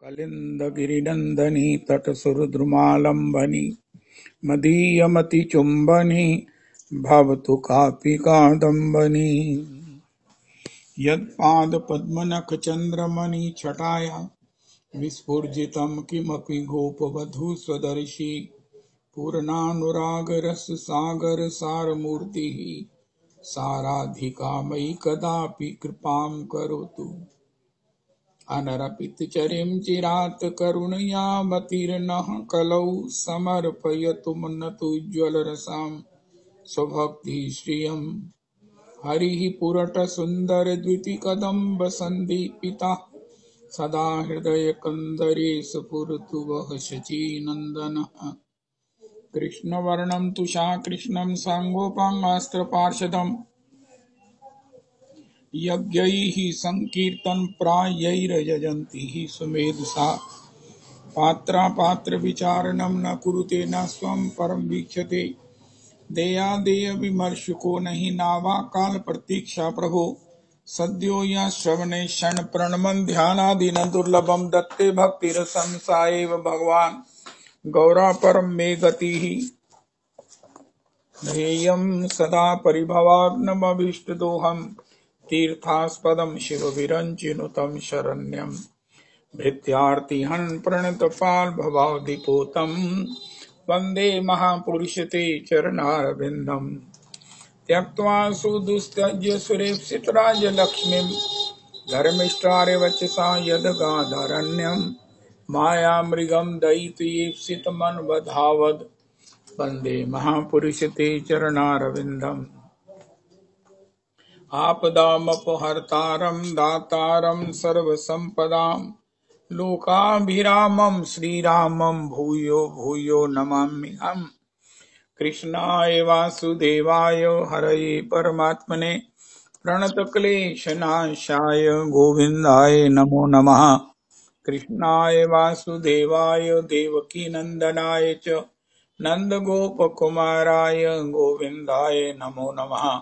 कलिन्दगिरिनन्दनी तटसुरद्रुमालम्बनी मदीयमतिचुम्बनी भवतु कापि कादम्बनी। यत्पादपद्मनखचन्द्रमणि छटाया विस्फुजितं किमपि गोपवधूस्वदर्शी पूर्णानुरागरससागरसारमूर्तिः साराधिका मयि कदापि कृपां करोतु। अनरपितचरिं चिरात् करुणयामतिर्नः कलौ समर्पयतु मुन्नतुज्ज्वलरसां स्वभक्तिश्रियम्। हरिः पुरटसुन्दरद्वितीकदम्बसन्दीपितः सदा हृदयकन्दरे स्फुरतु वः शचीनन्दनः। कृष्णवर्णं तुषाकृष्णं साङ्गोपाङ्गास्त्रपार्षदम् यज्ञैः सङ्कीर्तनप्रायैर्यजन्ति सुमेधसा। पात्रापात्रविचारणं न कुरुते न स्वं परं वीक्षते। देयादेयविमर्शको नहि नावा काल प्रतीक्षा प्रभो। सद्यो या श्रवणे क्षण प्रणमन ध्यानादि न दुर्लभम दत्ते भक्तिरसं सा एव भगवान् गौरा परम मे गतिः। ध्येयं सदा परिभवाग्नमभीष्टदोहम् तीर्थास्पदं शिवविरञ्चिनुतं शरण्यं। भृत्यार्तिहन् प्रणतपाल भवाब्धिपोतं वन्दे महापुरुषते चरणारविन्दम्। त्यक्त्वा सुदुस्त्यज्य सुरेप्सितराजलक्ष्मीं धर्मिष्ठार्यवचसा यदगाधरण्यं। मायामृगं दयितुयेप्सितमन्वधावद् वन्दे महापुरुषते चरणारविन्दम्। आपदामपहर्तारं दातारं सर्वसम्पदां लोकाभिरामं श्रीरामं भूयो भूयो नमाम्यहम्। कृष्णाय वासुदेवाय हरये परमात्मने प्रणतक्लेशनाशाय गोविन्दाय नमो नमः। कृष्णाय वासुदेवाय देवकीनन्दनाय च नन्दगोपकुमाराय गोविन्दाय नमो नमः।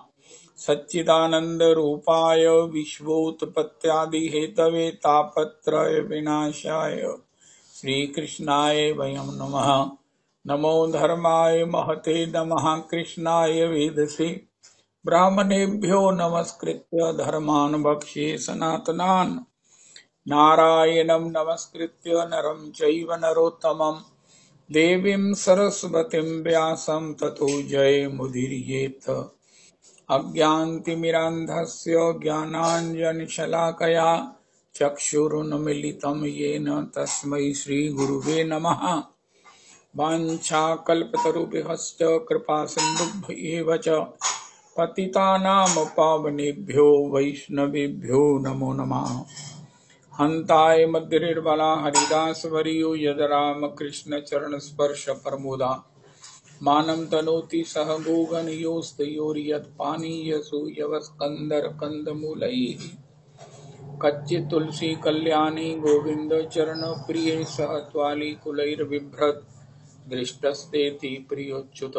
सच्चिदानन्दरूपाय विश्वोत्पत्त्यादिहेतवे तापत्रय विनाशाय श्रीकृष्णाय वयं नमः। नमो धर्माय महते नमः कृष्णाय वेदसे। ब्राह्मणेभ्यो नमस्कृत्य धर्मान् भक्ष्ये सनातनान्। नारायणं नमस्कृत्य नरं चैव नरोत्तमं देवीं सरस्वतीं व्यासं ततो जयमुदीरयेत्। अज्ञानतिमिरान्धस्य ज्ञानाञ्जनशलाकया चक्षुरुन्मीलितं येन तस्मै श्रीगुरुवे नमः। वाञ्छाकल्पतरुभ्यश्च कृपासिन्धुभ्य एव च पतितानां पावनेभ्यो वैष्णवेभ्यो नमो नमः। हन्ताय मद्गिरिर्बला हरिदासवर्यो यद रामकृष्णचरणस्पर्शप्रमुदा मानं तनोति सह गोगणयोस्तयोर्यत्पानीयसूयवस्कन्धरकन्दमूलैः। कच्चित् तुलसी कल्याणी गोविंद चरण प्रिय सह त्वालिकुलैर्बिभ्रत् दृष्टस्तेति प्रियोच्युत।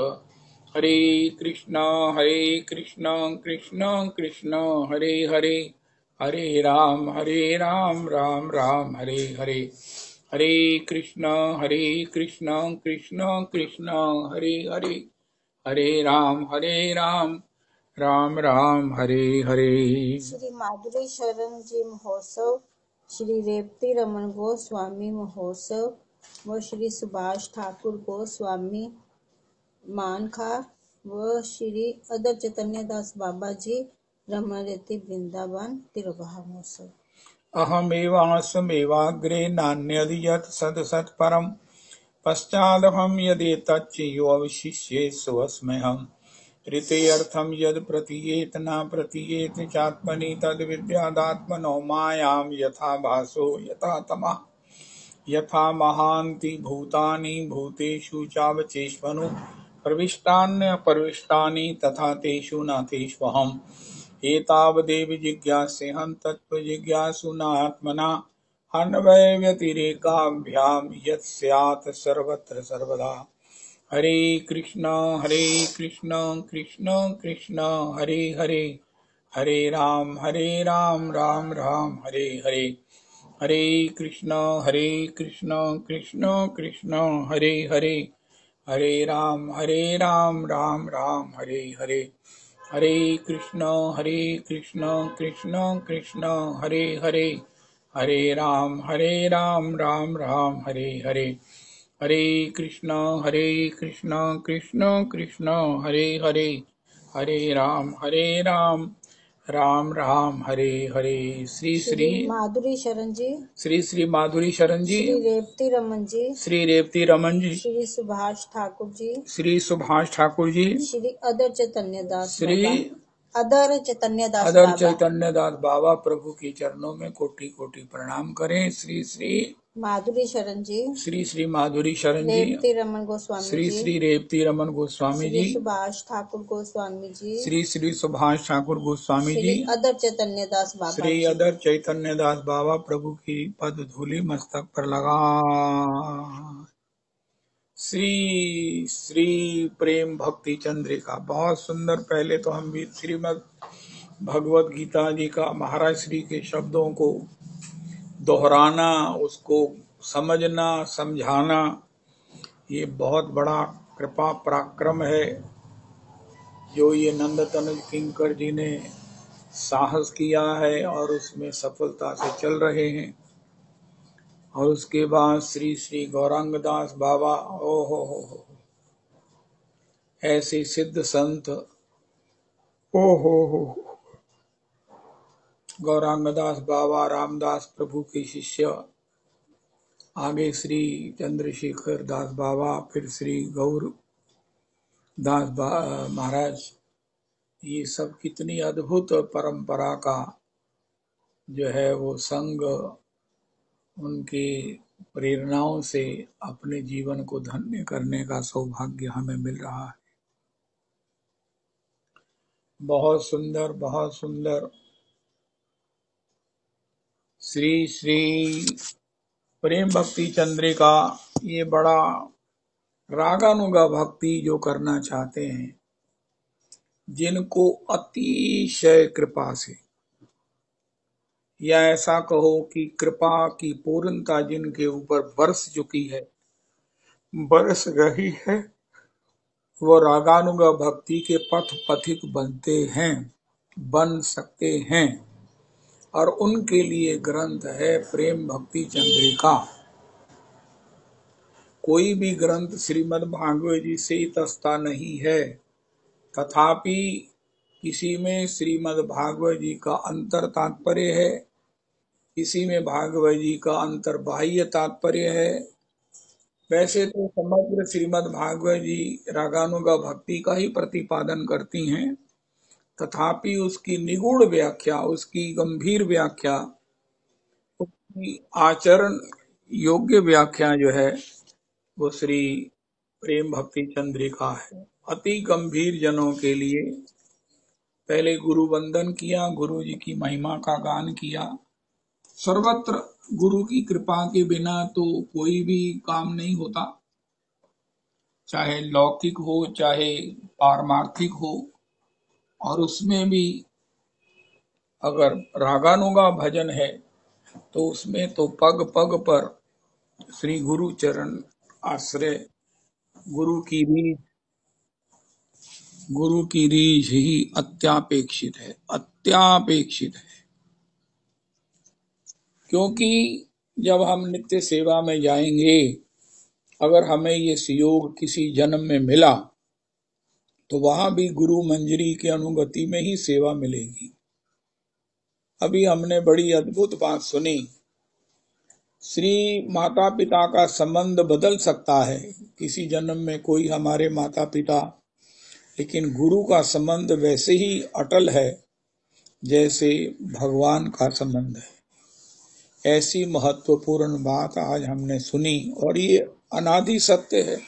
हरे कृष्ण कृष्ण कृष्ण हरे हरे हरे राम राम राम हरे हरे। हरे कृष्ण कृष्ण कृष्ण हरे हरे हरे राम राम राम हरे हरे। श्री माधुरी शरण जी महोत्सव, श्री रेवती रमन गोस्वामी महोत्सव व श्री सुभाष ठाकुर गोस्वामी मानखार व श्री अदर चैतन्य दास बाबा जी रमणरति वृंदावन तिरुवाह महोत्सव। अहमेवास्मेवाग्रे नान्यद् यत् सत् परं पश्चादहं यदेतच्च यो अवशिष्ये सोऽस्म्यहम्। ऋतेऽर्थं यद् प्रतीयेत न प्रतीयेत चात्मनि तद्विद्यादात्मनो मायां यथा भासो यथा तमः। यथा महान्ति भूतानि भूतेषु चावचेष्वनु प्रविष्टान्यप्रविष्टानि तथा तेषु न तेष्वहम्। एतावदेव जिज्ञासेऽहं तत्त्वजिज्ञासुनात्मना अन्वयव्यतिरेकाभ्यां यत् स्यात् सर्वत्र सर्वदा। हरे कृष्ण कृष्ण कृष्ण हरे हरे हरे राम राम राम हरे हरे। हरे कृष्ण कृष्ण कृष्ण हरे हरे, हरे राम राम राम हरे हरे, हरे कृष्ण कृष्ण कृष्ण हरे हरे, हरे राम राम राम हरे हरे, हरे कृष्ण कृष्ण कृष्ण हरे हरे, हरे राम राम राम हरे हरे। श्री श्री माधुरी शरण जी, श्री माधुरी शरण जी, श्री रेवती रमन जी, श्री रेवती रमन जी, श्री सुभाष ठाकुर जी, श्री सुभाष ठाकुर जी, श्री अदर चैतन्य दास श्री बाबा, अदर चैतन्य दास अदर बाबा, चैतन्य दास बाबा प्रभु के चरणों में कोटि कोटि प्रणाम करें। श्री माधुरी शरण जी, श्री माधुरी शरण जी, रेवती रमन गोस्वामी जी, श्री रेवती रमन गोस्वामी श्री जी, सुभाष ठाकुर गोस्वामी जी, श्री सुभाष ठाकुर गोस्वामी जी, श्री अदर चैतन्य दास बाबा श्री जी, अदर चैतन्य दास बाबा प्रभु की पद धूलि मस्तक पर लगा। श्री प्रेम भक्ति चंद्रिका, बहुत सुंदर। पहले तो हम भी श्रीमद् भगवत गीता जी का महाराज श्री के शब्दों को दोहराना, उसको समझना समझाना, ये बहुत बड़ा कृपा पराक्रम है जो ये नंद तनुज किंकर जी ने साहस किया है और उसमें सफलता से चल रहे हैं। और उसके बाद श्री गौरांग दास बाबा, ओ हो, ऐसे सिद्ध संत, ओ हो, गौरांग दास बाबा रामदास प्रभु के शिष्य, आगे श्री चंद्रशेखर दास बाबा, फिर श्री गौर दास महाराज, ये सब कितनी अद्भुत परंपरा का जो है वो संग, उनके प्रेरणाओं से अपने जीवन को धन्य करने का सौभाग्य हमें मिल रहा है। बहुत सुंदर, बहुत सुंदर। श्री प्रेम भक्ति चंद्रिका, ये बड़ा रागानुगा भक्ति जो करना चाहते हैं, जिनको अतिशय कृपा से, या ऐसा कहो कि कृपा की पूर्णता जिनके ऊपर बरस चुकी है, बरस रही है, वो रागानुगा भक्ति के पथ पथिक बनते हैं, बन सकते हैं। और उनके लिए ग्रंथ है प्रेम भक्ति चंद्रिका। कोई भी ग्रंथ श्रीमद् भागवत जी से तस्ता नहीं है, तथापि किसी में श्रीमद् भागवत जी का अंतर तात्पर्य है, किसी में भागवत जी का अंतर बाह्य तात्पर्य है। वैसे तो समग्र श्रीमद् भागवत जी रागानुगा भक्ति का ही प्रतिपादन करती हैं, तथापि उसकी निगूढ़ व्याख्या, उसकी गंभीर व्याख्या, उसकी आचरण योग्य व्याख्या जो है वो श्री प्रेम भक्ति चंद्रिका है। अति गंभीर जनों के लिए पहले गुरु वंदन किया, गुरु जी की महिमा का गान किया। सर्वत्र गुरु की कृपा के बिना तो कोई भी काम नहीं होता, चाहे लौकिक हो चाहे पारमार्थिक हो। और उसमें भी अगर रागानुगा भजन है तो उसमें तो पग पग पर श्री गुरु चरण आश्रय, गुरु की रीझ ही अत्यापेक्षित है, अत्यापेक्षित है। क्योंकि जब हम नित्य सेवा में जाएंगे, अगर हमें ये सुयोग किसी जन्म में मिला तो वहां भी गुरु मंजरी के अनुगति में ही सेवा मिलेगी। अभी हमने बड़ी अद्भुत बात सुनी, श्री माता पिता का संबंध बदल सकता है, किसी जन्म में कोई हमारे माता पिता, लेकिन गुरु का संबंध वैसे ही अटल है जैसे भगवान का संबंध है। ऐसी महत्वपूर्ण बात आज हमने सुनी और ये अनादि सत्य है।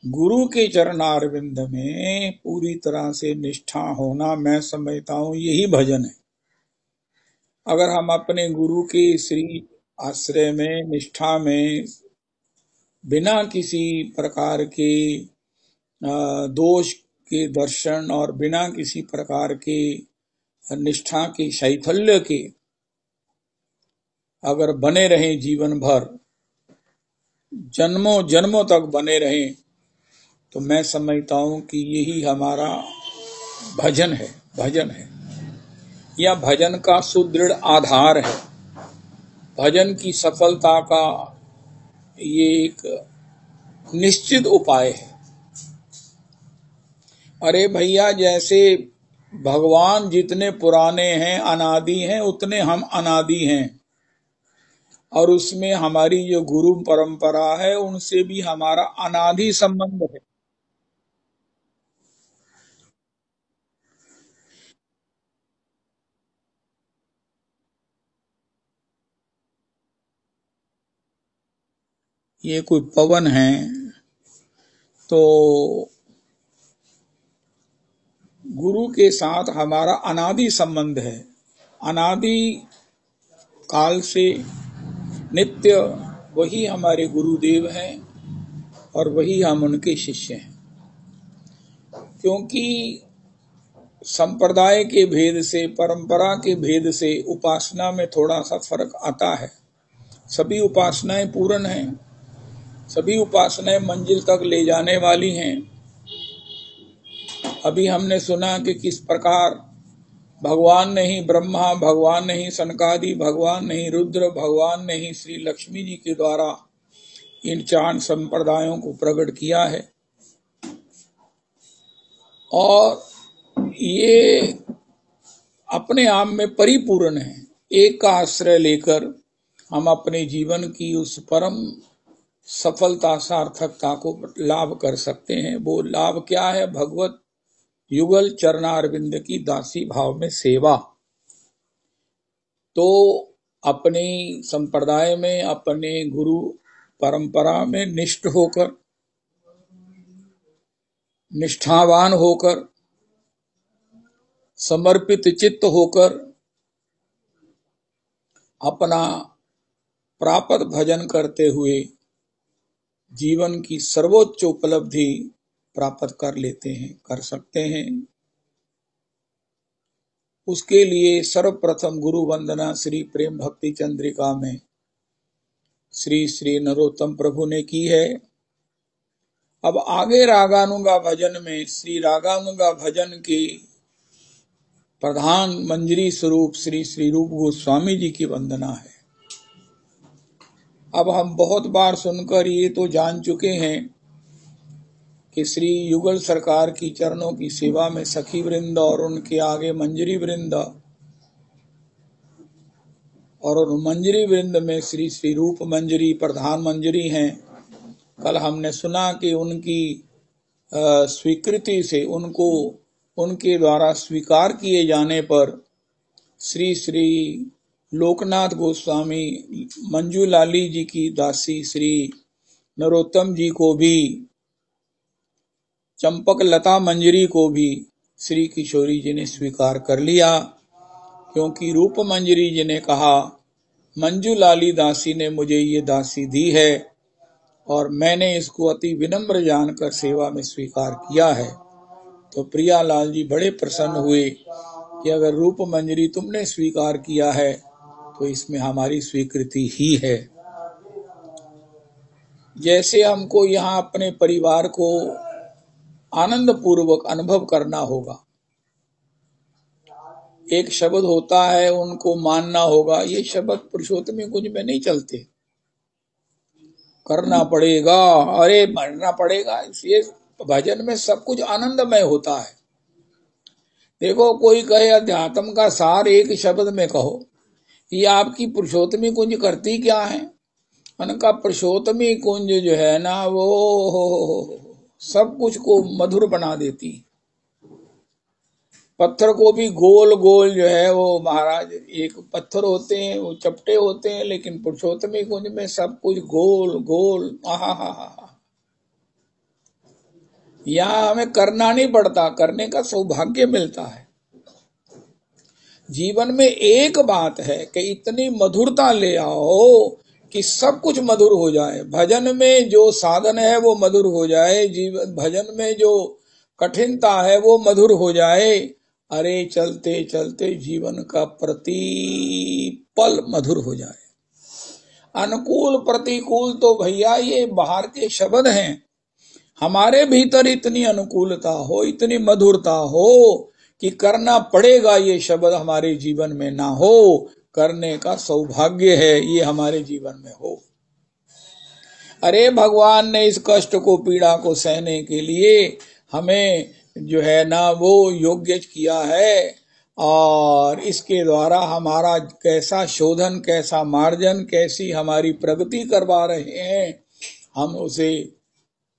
गुरु के चरणारविंद में पूरी तरह से निष्ठा होना, मैं समझता हूँ यही भजन है। अगर हम अपने गुरु के श्री आश्रय में, निष्ठा में, बिना किसी प्रकार के दोष के दर्शन और बिना किसी प्रकार के निष्ठा के शैथल्य के अगर बने रहें जीवन भर, जन्मों जन्मों तक बने रहें, तो मैं समझता हूं कि यही हमारा भजन है या भजन का सुदृढ़ आधार है। भजन की सफलता का ये एक निश्चित उपाय है। अरे भैया, जैसे भगवान जितने पुराने हैं, अनादि हैं, उतने हम अनादि हैं, और उसमें हमारी जो गुरु परंपरा है उनसे भी हमारा अनादि संबंध है। ये कोई पवन है तो गुरु के साथ हमारा अनादि संबंध है। अनादि काल से नित्य वही हमारे गुरुदेव हैं और वही हम उनके शिष्य हैं। क्योंकि संप्रदाय के भेद से, परंपरा के भेद से उपासना में थोड़ा सा फर्क आता है। सभी उपासनाएं पूर्ण हैं, सभी उपासनाएं मंजिल तक ले जाने वाली हैं। अभी हमने सुना कि किस प्रकार भगवान ने ही ब्रह्मा, भगवान ने ही सनकादि, भगवान ने ही रुद्र, भगवान ने ही श्री लक्ष्मी जी के द्वारा इन 4 संप्रदायों को प्रकट किया है। और ये अपने आप में परिपूर्ण है। एक का आश्रय लेकर हम अपने जीवन की उस परम सफलता, सार्थकता को लाभ कर सकते हैं। वो लाभ क्या है? भगवत युगल चरणारविंद की दासी भाव में सेवा। तो अपनी संप्रदाय में, अपने गुरु परंपरा में निष्ठ होकर, निष्ठावान होकर, समर्पित चित्त होकर अपना प्राप्त भजन करते हुए जीवन की सर्वोच्च उपलब्धि प्राप्त कर लेते हैं, कर सकते हैं। उसके लिए सर्वप्रथम गुरु वंदना श्री प्रेम भक्ति चंद्रिका में श्री श्री नरोत्तम प्रभु ने की है। अब आगे रागानुगा भजन में श्री रागानुगा भजन के प्रधान मंजरी स्वरूप श्री श्री रूप गोस्वामी जी की वंदना है। अब हम बहुत बार सुनकर ये तो जान चुके हैं कि श्री युगल सरकार की चरणों की सेवा में सखी वृंद और उनके आगे मंजरी वृंद, और उन मंजरी वृंद में श्री श्री रूप मंजरी प्रधान मंजरी हैं। कल हमने सुना कि उनकी स्वीकृति से, उनको उनके द्वारा स्वीकार किए जाने पर श्री श्री लोकनाथ गोस्वामी मंजू लाली जी की दासी श्री नरोत्तम जी को भी, चंपक लता मंजरी को भी श्री किशोरी जी ने स्वीकार कर लिया। क्योंकि रूप मंजरी जी ने कहा, मंजू लाली दासी ने मुझे ये दासी दी है और मैंने इसको अति विनम्र जानकर सेवा में स्वीकार किया है। तो प्रियालाल जी बड़े प्रसन्न हुए कि अगर रूप मंजरी तुमने स्वीकार किया है तो इसमें हमारी स्वीकृति ही है। जैसे हमको यहाँ अपने परिवार को आनंद पूर्वक अनुभव करना होगा, एक शब्द होता है, उनको मानना होगा। ये शब्द पुरुषोत्तम कुंज में नहीं चलते। करना पड़ेगा, अरे मरना पड़ेगा। ये भजन में सब कुछ आनंदमय होता है। देखो, कोई कहे अध्यात्म का सार एक शब्द में कहो, ये आपकी पुरुषोत्तमी कुंज करती क्या है? उनका पुरुषोत्तमी कुंज जो है ना, वो सब कुछ को मधुर बना देती। पत्थर को भी गोल गोल जो है वो महाराज, एक पत्थर होते हैं वो चपटे होते हैं, लेकिन पुरुषोत्तमी कुंज में सब कुछ गोल गोल। आहा, यहाँ हमें करना नहीं पड़ता, करने का सौभाग्य मिलता है। जीवन में एक बात है कि इतनी मधुरता ले आओ कि सब कुछ मधुर हो जाए। भजन में जो साधन है वो मधुर हो जाए, जीवन भजन में जो कठिनता है वो मधुर हो जाए। अरे चलते चलते जीवन का प्रति पल मधुर हो जाए। अनुकूल प्रतिकूल तो भैया ये बाहर के शब्द हैं, हमारे भीतर इतनी अनुकूलता हो, इतनी मधुरता हो कि करना पड़ेगा ये शब्द हमारे जीवन में ना हो, करने का सौभाग्य है ये हमारे जीवन में हो। अरे भगवान ने इस कष्ट को, पीड़ा को सहने के लिए हमें जो है ना वो योग्य किया है, और इसके द्वारा हमारा कैसा शोधन, कैसा मार्जन, कैसी हमारी प्रगति करवा रहे हैं, हम उसे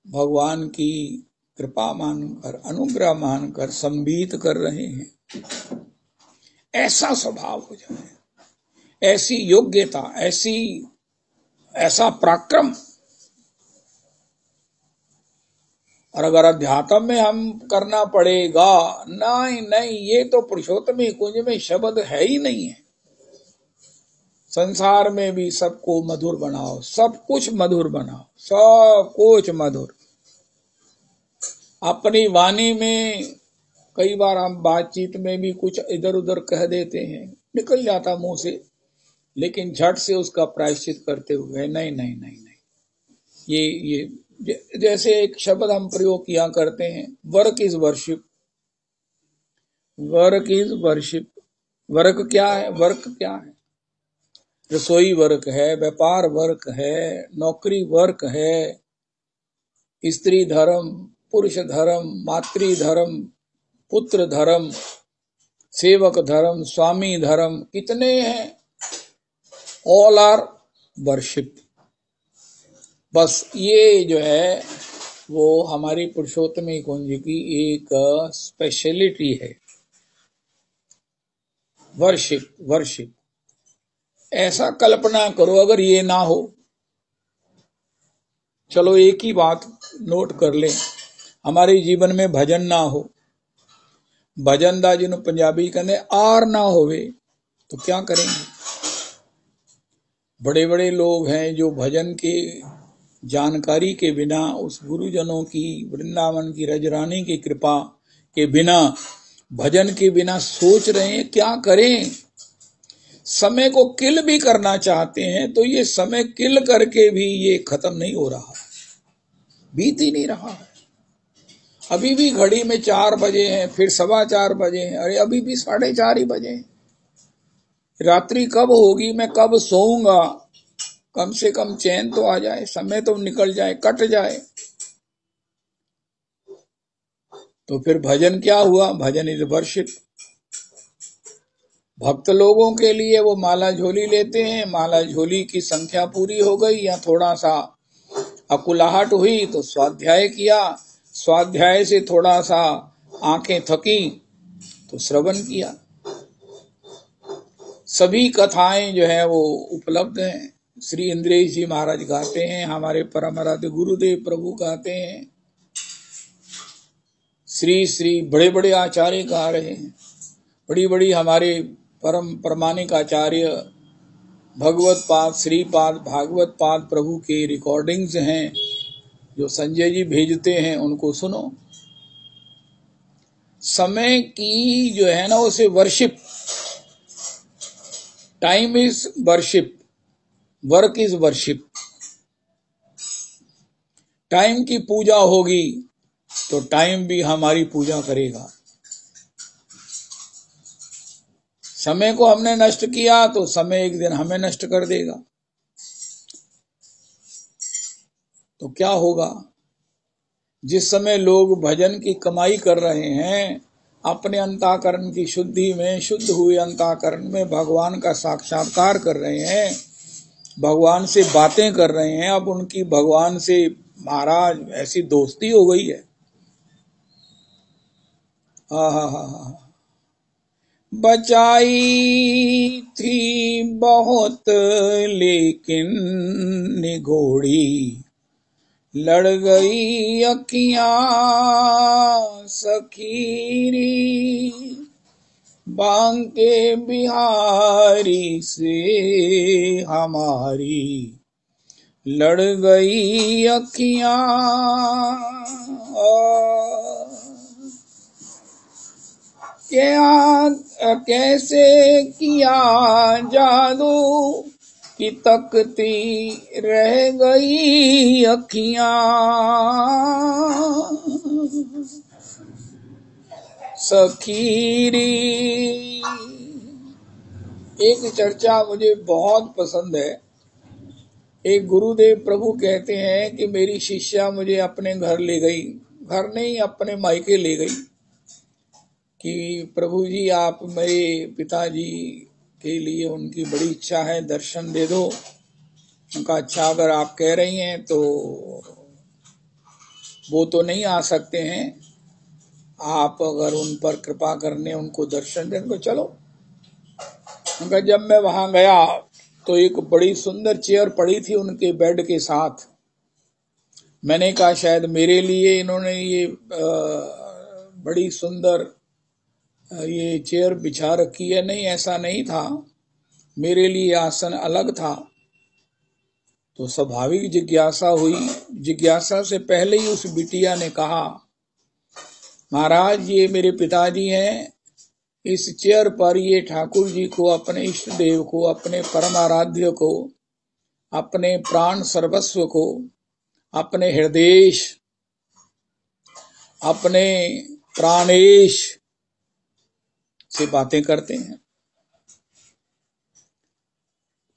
भगवान की कृपा मानकर, अनुग्रह मानकर संबीत कर रहे हैं। ऐसा स्वभाव हो जाए, ऐसी योग्यता, ऐसा पराक्रम। और अगर अध्यात्म में हम करना पड़ेगा, नहीं नहीं, ये तो पुरुषोत्तमी कुंज में शब्द है ही नहीं है। संसार में भी सबको मधुर बनाओ, सब कुछ मधुर बनाओ, सब कुछ मधुर। अपनी वाणी में कई बार हम बातचीत में भी कुछ इधर उधर कह देते हैं, निकल जाता मुंह से, लेकिन झट से उसका प्रायश्चित करते हुए नहीं नहीं नहीं नहीं, ये जैसे एक शब्द हम प्रयोग किया करते हैं, work is worship. Work is worship. Work क्या है? वर्क क्या है? रसोई वर्क है, व्यापार वर्क है, नौकरी वर्क है, स्त्री धर्म, पुरुष धर्म, मातृ धर्म, पुत्र धर्म, सेवक धर्म, स्वामी धर्म, कितने हैं? All are worship. बस ये जो है वो हमारी पुरुषोत्तमी कुंज की एक स्पेशलिटी है, वर्शिप वर्शिप। ऐसा कल्पना करो अगर ये ना हो, चलो एक ही बात नोट कर लें, हमारे जीवन में भजन ना हो, भजन दा जिन्हों पंजाबी कहते आर ना होवे तो क्या करेंगे? बड़े बड़े लोग हैं जो भजन के जानकारी के बिना, उस गुरुजनों की, वृंदावन की रजरानी की कृपा के बिना, भजन के बिना सोच रहे हैं क्या करें। समय को किल भी करना चाहते हैं तो ये समय किल करके भी ये खत्म नहीं हो रहा, बीत ही नहीं रहा है। अभी भी घड़ी में 4 बजे हैं, फिर 4:15 बजे हैं, अरे अभी भी 4:30 ही बजे हैं। रात्रि कब होगी, मैं कब सोऊंगा, कम से कम चैन तो आ जाए, समय तो निकल जाए, कट जाए। तो फिर भजन क्या हुआ? भजन इज वर्शिप। भक्त लोगों के लिए वो माला झोली लेते हैं, माला झोली की संख्या पूरी हो गई या थोड़ा सा अकुलाहट हुई तो स्वाध्याय किया, स्वाध्याय से थोड़ा सा आंखें थकी तो श्रवण किया। सभी कथाएं जो है वो उपलब्ध हैं। श्री इंद्रेश जी महाराज गाते हैं, हमारे परम आराध्य गुरुदेव प्रभु गाते हैं, श्री श्री बड़े बड़े आचार्य गा रहे हैं, बड़ी बड़ी हमारे परम प्रमाणिक आचार्य भगवत पाद, श्रीपाद, भागवत पाद प्रभु के रिकॉर्डिंग्स हैं जो संजय जी भेजते हैं, उनको सुनो। समय की जो है ना उसे worship, time is worship, work is worship. Time की पूजा होगी तो टाइम भी हमारी पूजा करेगा। समय को हमने नष्ट किया तो समय एक दिन हमें नष्ट कर देगा। तो क्या होगा? जिस समय लोग भजन की कमाई कर रहे हैं, अपने अंतःकरण की शुद्धि में, शुद्ध हुए अंतःकरण में भगवान का साक्षात्कार कर रहे हैं, भगवान से बातें कर रहे हैं, अब उनकी भगवान से महाराज ऐसी दोस्ती हो गई है। बचाई थी बहुत लेकिन निगोड़ी, लड़ गई अखियां सखीरी, बांके बिहारी से हमारी, लड़ गई अखियां। क्या कैसे किया जादू कि तकती रह गई अखियां सखीरी। एक चर्चा मुझे बहुत पसंद है। एक गुरुदेव प्रभु कहते हैं कि मेरी शिष्या मुझे अपने घर ले गई, घर नहीं अपने मायके ले गई, कि प्रभु जी आप मेरे पिताजी के लिए उनकी बड़ी इच्छा है, दर्शन दे दो। उनका अच्छा अगर आप कह रही हैं तो वो तो नहीं आ सकते हैं, आप अगर उन पर कृपा करने उनको दर्शन दें तो चलो। उनका जब मैं वहां गया तो एक बड़ी सुंदर चेयर पड़ी थी उनके बेड के साथ। मैंने कहा शायद मेरे लिए इन्होंने ये बड़ी सुंदर ये चेयर बिछा रखी है। नहीं, ऐसा नहीं था, मेरे लिए आसन अलग था। तो स्वाभाविक जिज्ञासा हुई। जिज्ञासा से पहले ही उस बिटिया ने कहा, महाराज ये मेरे पिताजी हैं, इस चेयर पर ये ठाकुर जी को, अपने इष्ट देव को, अपने परम आराध्य को, अपने प्राण सर्वस्व को, अपने हृदयेश, अपने प्राणेश से बातें करते हैं।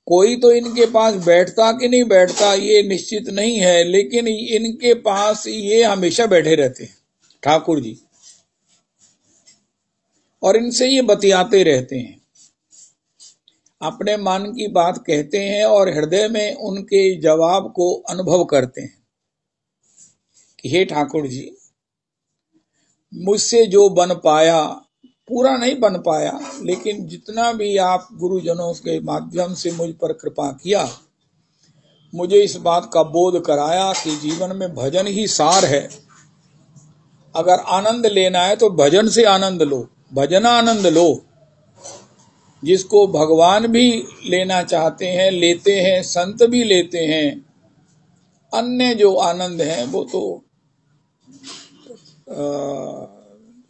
कोई तो इनके पास बैठता कि नहीं बैठता ये निश्चित नहीं है, लेकिन इनके पास ये हमेशा बैठे रहते हैं ठाकुर जी, और इनसे ये बतियाते रहते हैं, अपने मन की बात कहते हैं और हृदय में उनके जवाब को अनुभव करते हैं कि हे ठाकुर जी, मुझसे जो बन पाया, पूरा नहीं बन पाया, लेकिन जितना भी आप गुरुजनों के माध्यम से मुझ पर कृपा किया, मुझे इस बात का बोध कराया कि जीवन में भजन ही सार है। अगर आनंद लेना है तो भजन से आनंद लो, भजनानंद लो। जिसको भगवान भी लेना चाहते हैं, लेते हैं, संत भी लेते हैं। अन्य जो आनंद है वो तो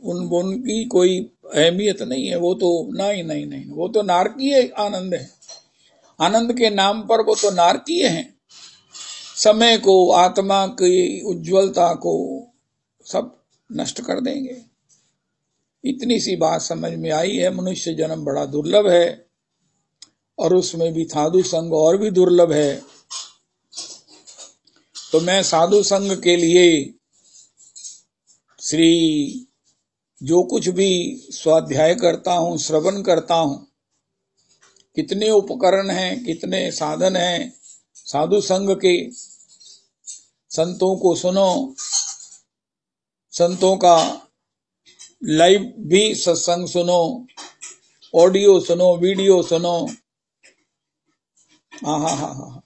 उनकी कोई अहमियत नहीं है, वो तो नहीं नहीं नहीं, वो तो नारकीय आनंद है। आनंद के नाम पर वो तो नारकीय हैं। समय को, आत्मा की उज्ज्वलता को सब नष्ट कर देंगे। इतनी सी बात समझ में आई है। मनुष्य जन्म बड़ा दुर्लभ है और उसमें भी साधु संग और भी दुर्लभ है। तो मैं साधु संग के लिए श्री जो कुछ भी स्वाध्याय करता हूँ, श्रवण करता हूँ, कितने उपकरण हैं, कितने साधन हैं साधु संग के। संतों को सुनो, संतों का लाइव भी सत्संग सुनो, ऑडियो सुनो, वीडियो सुनो। हाँ।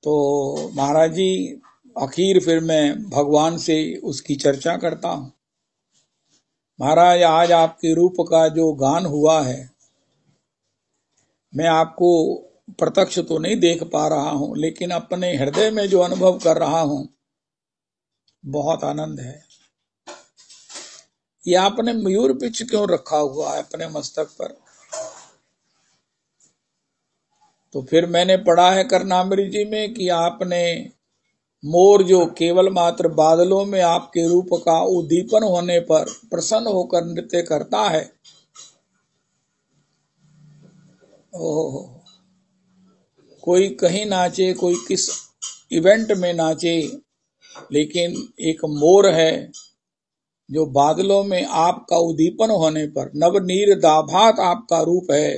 तो महाराज जी आखिर फिर मैं भगवान से उसकी चर्चा करता हूँ। महाराज आज आपके रूप का जो गान हुआ है, मैं आपको प्रत्यक्ष तो नहीं देख पा रहा हूँ, लेकिन अपने हृदय में जो अनुभव कर रहा हूँ, बहुत आनंद है। ये आपने मयूर पिच क्यों रखा हुआ है अपने मस्तक पर? तो फिर मैंने पढ़ा है करनामृत जी में कि आपने मोर जो केवल मात्र बादलों में आपके रूप का उद्दीपन होने पर प्रसन्न होकर नृत्य करता है। ओह, कोई कहीं नाचे, कोई किस इवेंट में नाचे, लेकिन एक मोर है जो बादलों में आपका उद्दीपन होने पर, नवनीर दाभात आपका रूप है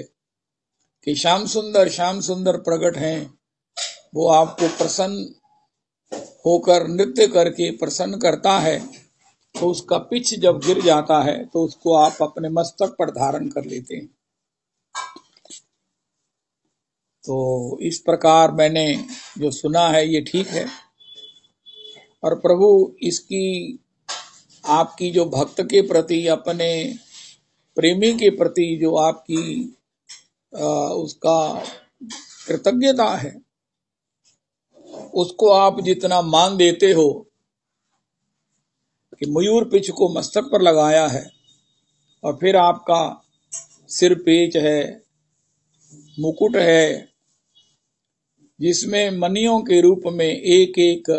कि श्याम सुंदर प्रकट हैं। वो आपको प्रसन्न होकर नृत्य करके प्रसन्न करता है। तो उसका पिच जब गिर जाता है तो उसको आप अपने मस्तक पर धारण कर लेते हैं। तो इस प्रकार मैंने जो सुना है ये ठीक है। और प्रभु इसकी आपकी जो भक्त के प्रति, अपने प्रेमी के प्रति जो आपकी उसका कृतज्ञता है, उसको आप जितना मान देते हो कि मयूर पिच को मस्तक पर लगाया है और फिर आपका सिर पेच है, मुकुट है जिसमें मणियों के रूप में एक एक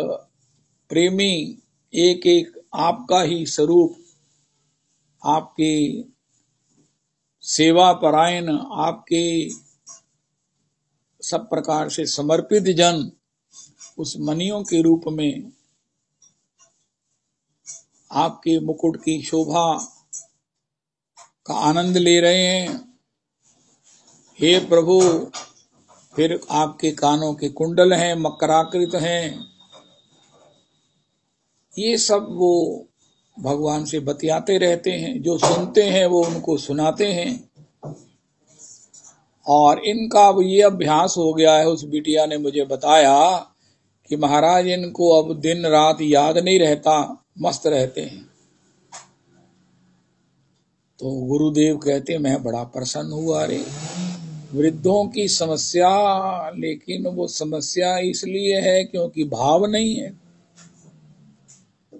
प्रेमी, एक एक आपका ही स्वरूप, आपके सेवा परायण, आपके सब प्रकार से समर्पित जन उस मणियों के रूप में आपके मुकुट की शोभा का आनंद ले रहे हैं। हे प्रभु, फिर आपके कानों के कुंडल हैं, मकराकृत हैं। ये सब वो भगवान से बतियाते रहते हैं, जो सुनते हैं वो उनको सुनाते हैं। और इनका अब ये अभ्यास हो गया है। उस बिटिया ने मुझे बताया कि महाराज इनको अब दिन रात याद नहीं रहता, मस्त रहते हैं। तो गुरुदेव कहते मैं बड़ा प्रसन्न हुआ। रे वृद्धों की समस्या, लेकिन वो समस्या इसलिए है क्योंकि भाव नहीं है।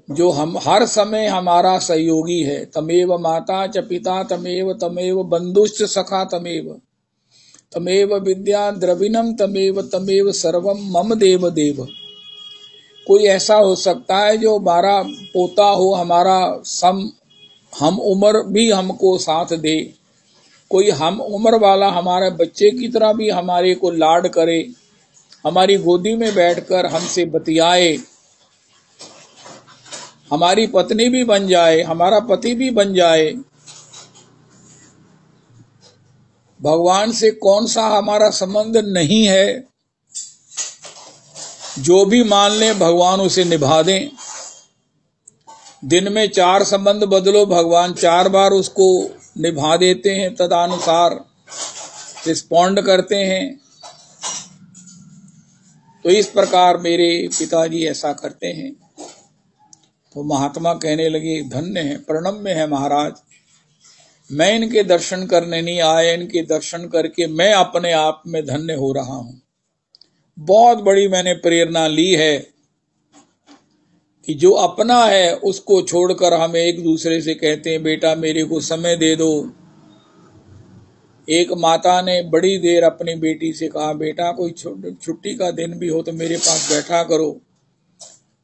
जो हम हर समय हमारा सहयोगी है, तमेव माता च पिता तमेव, तमेव बंधुश्च सखा तमेव, तमेव विद्या द्रविणम तमेव, तमेव सर्वम मम देव देव। कोई ऐसा हो सकता है जो हमारा पोता हो, हमारा हम उम्र भी हमको साथ दे। कोई हम उम्र वाला हमारे बच्चे की तरह भी हमारे को लाड करे, हमारी गोदी में बैठकर हमसे बतियाए, हमारी पत्नी भी बन जाए, हमारा पति भी बन जाए। भगवान से कौन सा हमारा संबंध नहीं है। जो भी मान ले भगवान उसे निभा दें। दिन में 4 संबंध बदलो, भगवान 4 बार उसको निभा देते हैं, तदनुसार रिस्पॉन्ड करते हैं। तो इस प्रकार मेरे पिताजी ऐसा करते हैं। तो महात्मा कहने लगे धन्य है, प्रणम्य है महाराज, मैं इनके दर्शन करने नहीं आया, इनके दर्शन करके मैं अपने आप में धन्य हो रहा हूं। बहुत बड़ी मैंने प्रेरणा ली है कि जो अपना है उसको छोड़कर हम एक दूसरे से कहते हैं बेटा मेरे को समय दे दो। एक माता ने बड़ी देर अपनी बेटी से कहा बेटा कोई छुट्टी का दिन भी हो तो मेरे पास बैठा करो।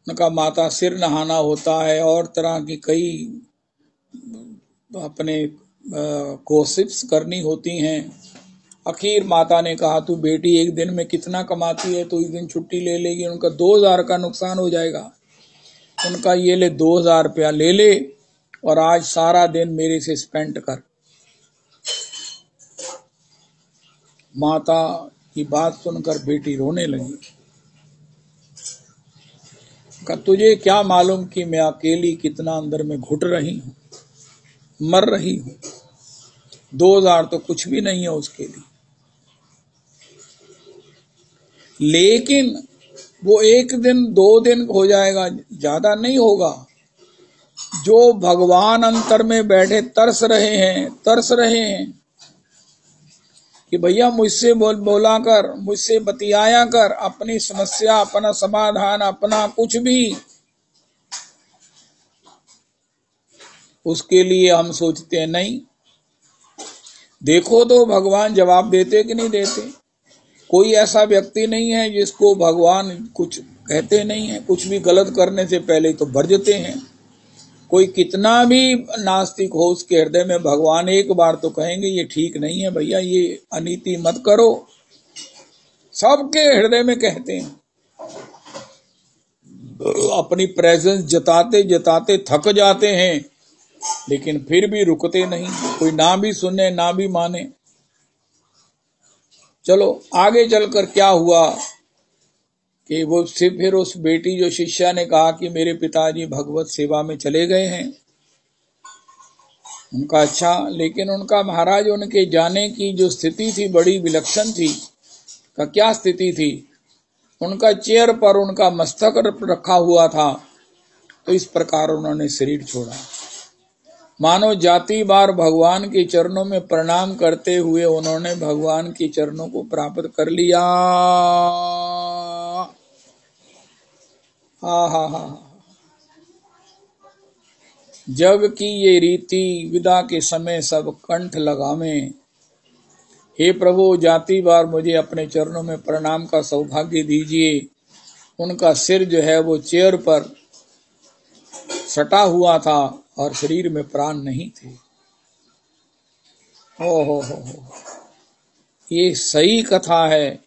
उनका माता सिर नहाना होता है और तरह की कई अपने कोशिश करनी होती हैं। आखिर माता ने कहा तू बेटी एक दिन में कितना कमाती है, तो एक दिन छुट्टी ले लेगी, उनका 2000 का नुकसान हो जाएगा। उनका ये ले 2000 रुपया ले ले और आज सारा दिन मेरे से स्पेंड कर। माता की बात सुनकर बेटी रोने लगी। का तुझे क्या मालूम कि मैं अकेली कितना अंदर में घुट रही हूं, मर रही हूं। 2000 तो कुछ भी नहीं है उसके लिए। लेकिन वो 1 दिन 2 दिन हो जाएगा, ज्यादा नहीं होगा। जो भगवान अंतर में बैठे तरस रहे हैं कि भैया मुझसे बोला कर, मुझसे बतियाया कर, अपनी समस्या, अपना समाधान, अपना कुछ भी, उसके लिए हम सोचते हैं नहीं। देखो तो भगवान जवाब देते कि नहीं देते। कोई ऐसा व्यक्ति नहीं है जिसको भगवान कुछ कहते नहीं है। कुछ भी गलत करने से पहले तो वर्जते हैं। कोई कितना भी नास्तिक हो उसके हृदय में भगवान एक बार तो कहेंगे ये ठीक नहीं है भैया, ये अनीति मत करो। सबके हृदय में कहते हैं। अपनी प्रेजेंस जताते जताते थक जाते हैं, लेकिन फिर भी रुकते नहीं। कोई ना भी सुने ना भी माने। चलो आगे चलकर क्या हुआ कि वो फिर उस बेटी जो शिष्या ने कहा कि मेरे पिताजी भगवत सेवा में चले गए हैं। उनका अच्छा, लेकिन उनका महाराज उनके जाने की जो स्थिति थी बड़ी विलक्षण थी। का क्या स्थिति थी? उनका चेयर पर उनका मस्तक रखा हुआ था। तो इस प्रकार उन्होंने शरीर छोड़ा। मानो जाति बार भगवान के चरणों में प्रणाम करते हुए उन्होंने भगवान के चरणों को प्राप्त कर लिया। हा। जग की ये रीति विदा के समय सब कंठ लगावे, हे प्रभु, जाति बार मुझे अपने चरणों में प्रणाम का सौभाग्य दीजिए। उनका सिर जो है वो चेयर पर सटा हुआ था और शरीर में प्राण नहीं थे। हो, ये सही कथा है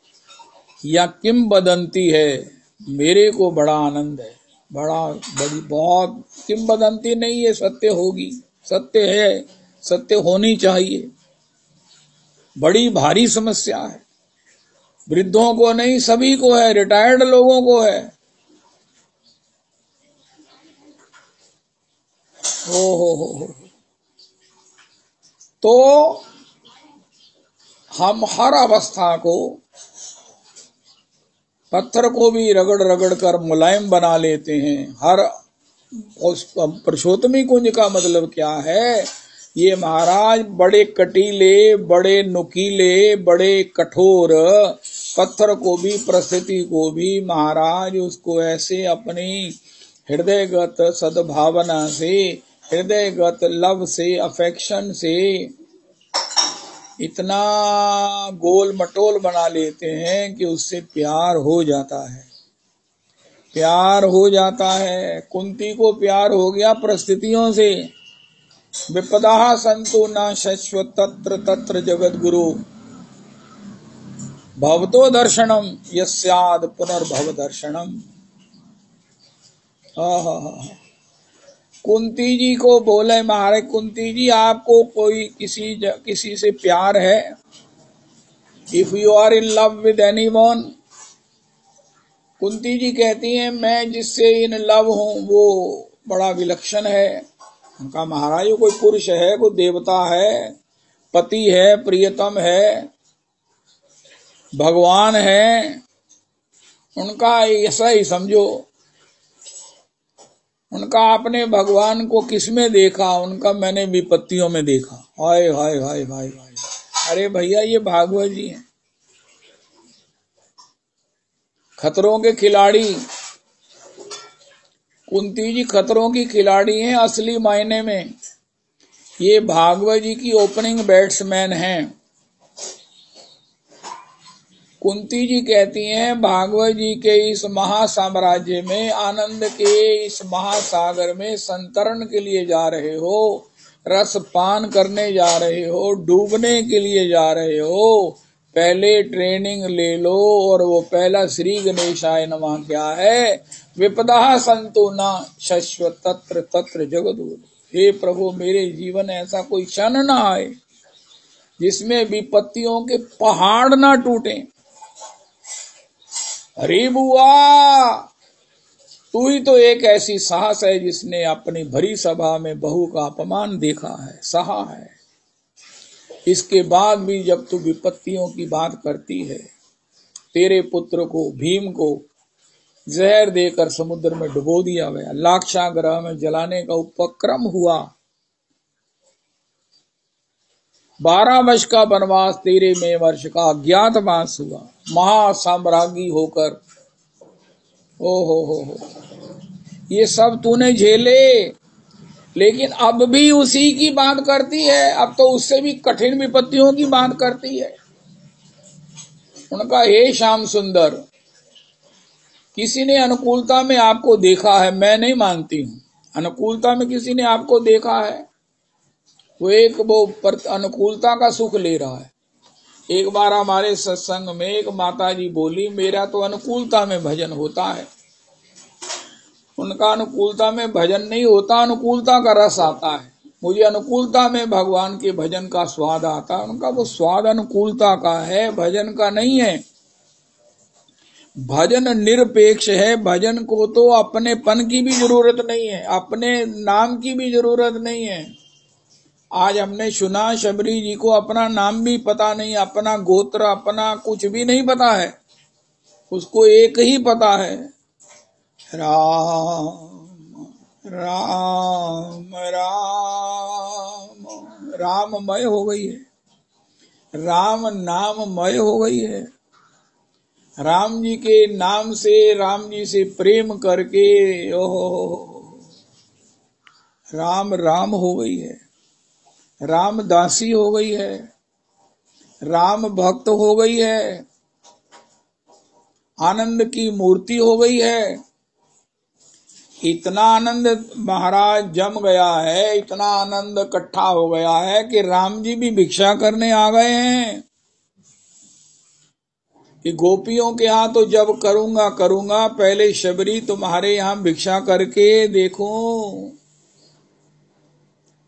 या किंवदंती है? मेरे को बड़ा आनंद है, बहुत किंवदंती नहीं है, सत्य होगी, सत्य है, सत्य होनी चाहिए। बड़ी भारी समस्या है, वृद्धों को नहीं सभी को है, रिटायर्ड लोगों को है। हो। तो हम हर अवस्था को, पत्थर को भी रगड़ रगड़ कर मुलायम बना लेते हैं। हर उस पुरुषोत्तमी कुंज का मतलब क्या है? ये महाराज बड़े कटीले, बड़े नुकीले, बड़े कठोर पत्थर को भी, परिस्थिति को भी महाराज उसको ऐसे अपनी हृदयगत सद्भावना से, हृदयगत लव से, अफेक्शन से इतना गोल मटोल बना लेते हैं कि उससे प्यार हो जाता है, प्यार हो जाता है। कुंती को प्यार हो गया परिस्थितियों से। विपदा संतो न शश्वत तत्र तत्र जगत गुरु भवतो दर्शनम यस्याद पुनर्भव दर्शनम। कुंती जी को बोले, महाराज कुंती जी, आपको कोई किसी से प्यार है? If you are in love with anyone, Kunti ji कहती हैं मैं जिससे इन लव हूं वो बड़ा विलक्षण है। उनका महाराज कोई पुरुष है, कोई देवता है, पति है, प्रियतम है, भगवान है, उनका ऐसा ही समझो। उनका आपने भगवान को किसमें देखा? उनका मैंने विपत्तियों में देखा। हाय हाय हाय हाय हाय। अरे भैया, ये भागवत जी हैं, खतरों के खिलाड़ी। कुंती जी खतरों की खिलाड़ी हैं असली मायने में। ये भागवत जी की ओपनिंग बैट्समैन हैं। कुंती जी कहती हैं भागवत जी के इस महासाम्राज्य में, आनंद के इस महासागर में संतरण के लिए जा रहे हो, रस पान करने जा रहे हो, डूबने के लिए जा रहे हो, पहले ट्रेनिंग ले लो। और वो पहला श्री गणेशाय नमः क्या है? विपदा संतो न शश्वत तत्र तत्र जगदुर। हे प्रभु, मेरे जीवन ऐसा कोई क्षण न आए जिसमें विपत्तियों के पहाड़ ना टूटे। अरे बुआ, तू ही तो एक ऐसी साहस है जिसने अपनी भरी सभा में बहू का अपमान देखा है, सहा है। इसके बाद भी जब तू विपत्तियों की बात करती है, तेरे पुत्र को, भीम को जहर देकर समुद्र में डुबो दिया गया, लाक्षागृह में जलाने का उपक्रम हुआ, 12 वर्ष का वनवास, 13वें वर्ष का अज्ञातवास हुआ, महासाम्राज्ञी होकर। ओ हो, ये सब तूने झेले, लेकिन अब भी उसी की बात करती है। अब तो उससे भी कठिन विपत्तियों की बात करती है। उनका हे श्याम सुंदर, किसी ने अनुकूलता में आपको देखा है? मैं नहीं मानती हूं अनुकूलता में किसी ने आपको देखा है। वो अनुकूलता का सुख ले रहा है। एक बार हमारे सत्संग में एक माता जी बोली, मेरा तो अनुकूलता में भजन होता है। उनका अनुकूलता में भजन नहीं होता, अनुकूलता का रस आता है। मुझे अनुकूलता में भगवान के भजन का स्वाद आता है। उनका वो स्वाद अनुकूलता का है, भजन का नहीं है। भजन निरपेक्ष है। भजन को तो अपनेपन की भी जरूरत नहीं है, अपने नाम की भी जरूरत नहीं है। आज हमने सुना शबरी जी को अपना नाम भी पता नहीं, अपना गोत्र, अपना कुछ भी नहीं पता है। उसको एक ही पता है, राम राम राम। राममय हो गई है, राम नाममय हो गई है। राम जी के नाम से, राम जी से प्रेम करके ओहो राम राम हो गई है, रामदासी हो गई है। राम भक्त हो गई है, आनंद की मूर्ति हो गई है। इतना आनंद महाराज जम गया है, इतना आनंद इकट्ठा हो गया है कि राम जी भी भिक्षा करने आ गए हैं कि गोपियों के यहाँ तो जब करूंगा करूंगा, पहले शबरी तुम्हारे यहाँ भिक्षा करके देखूं।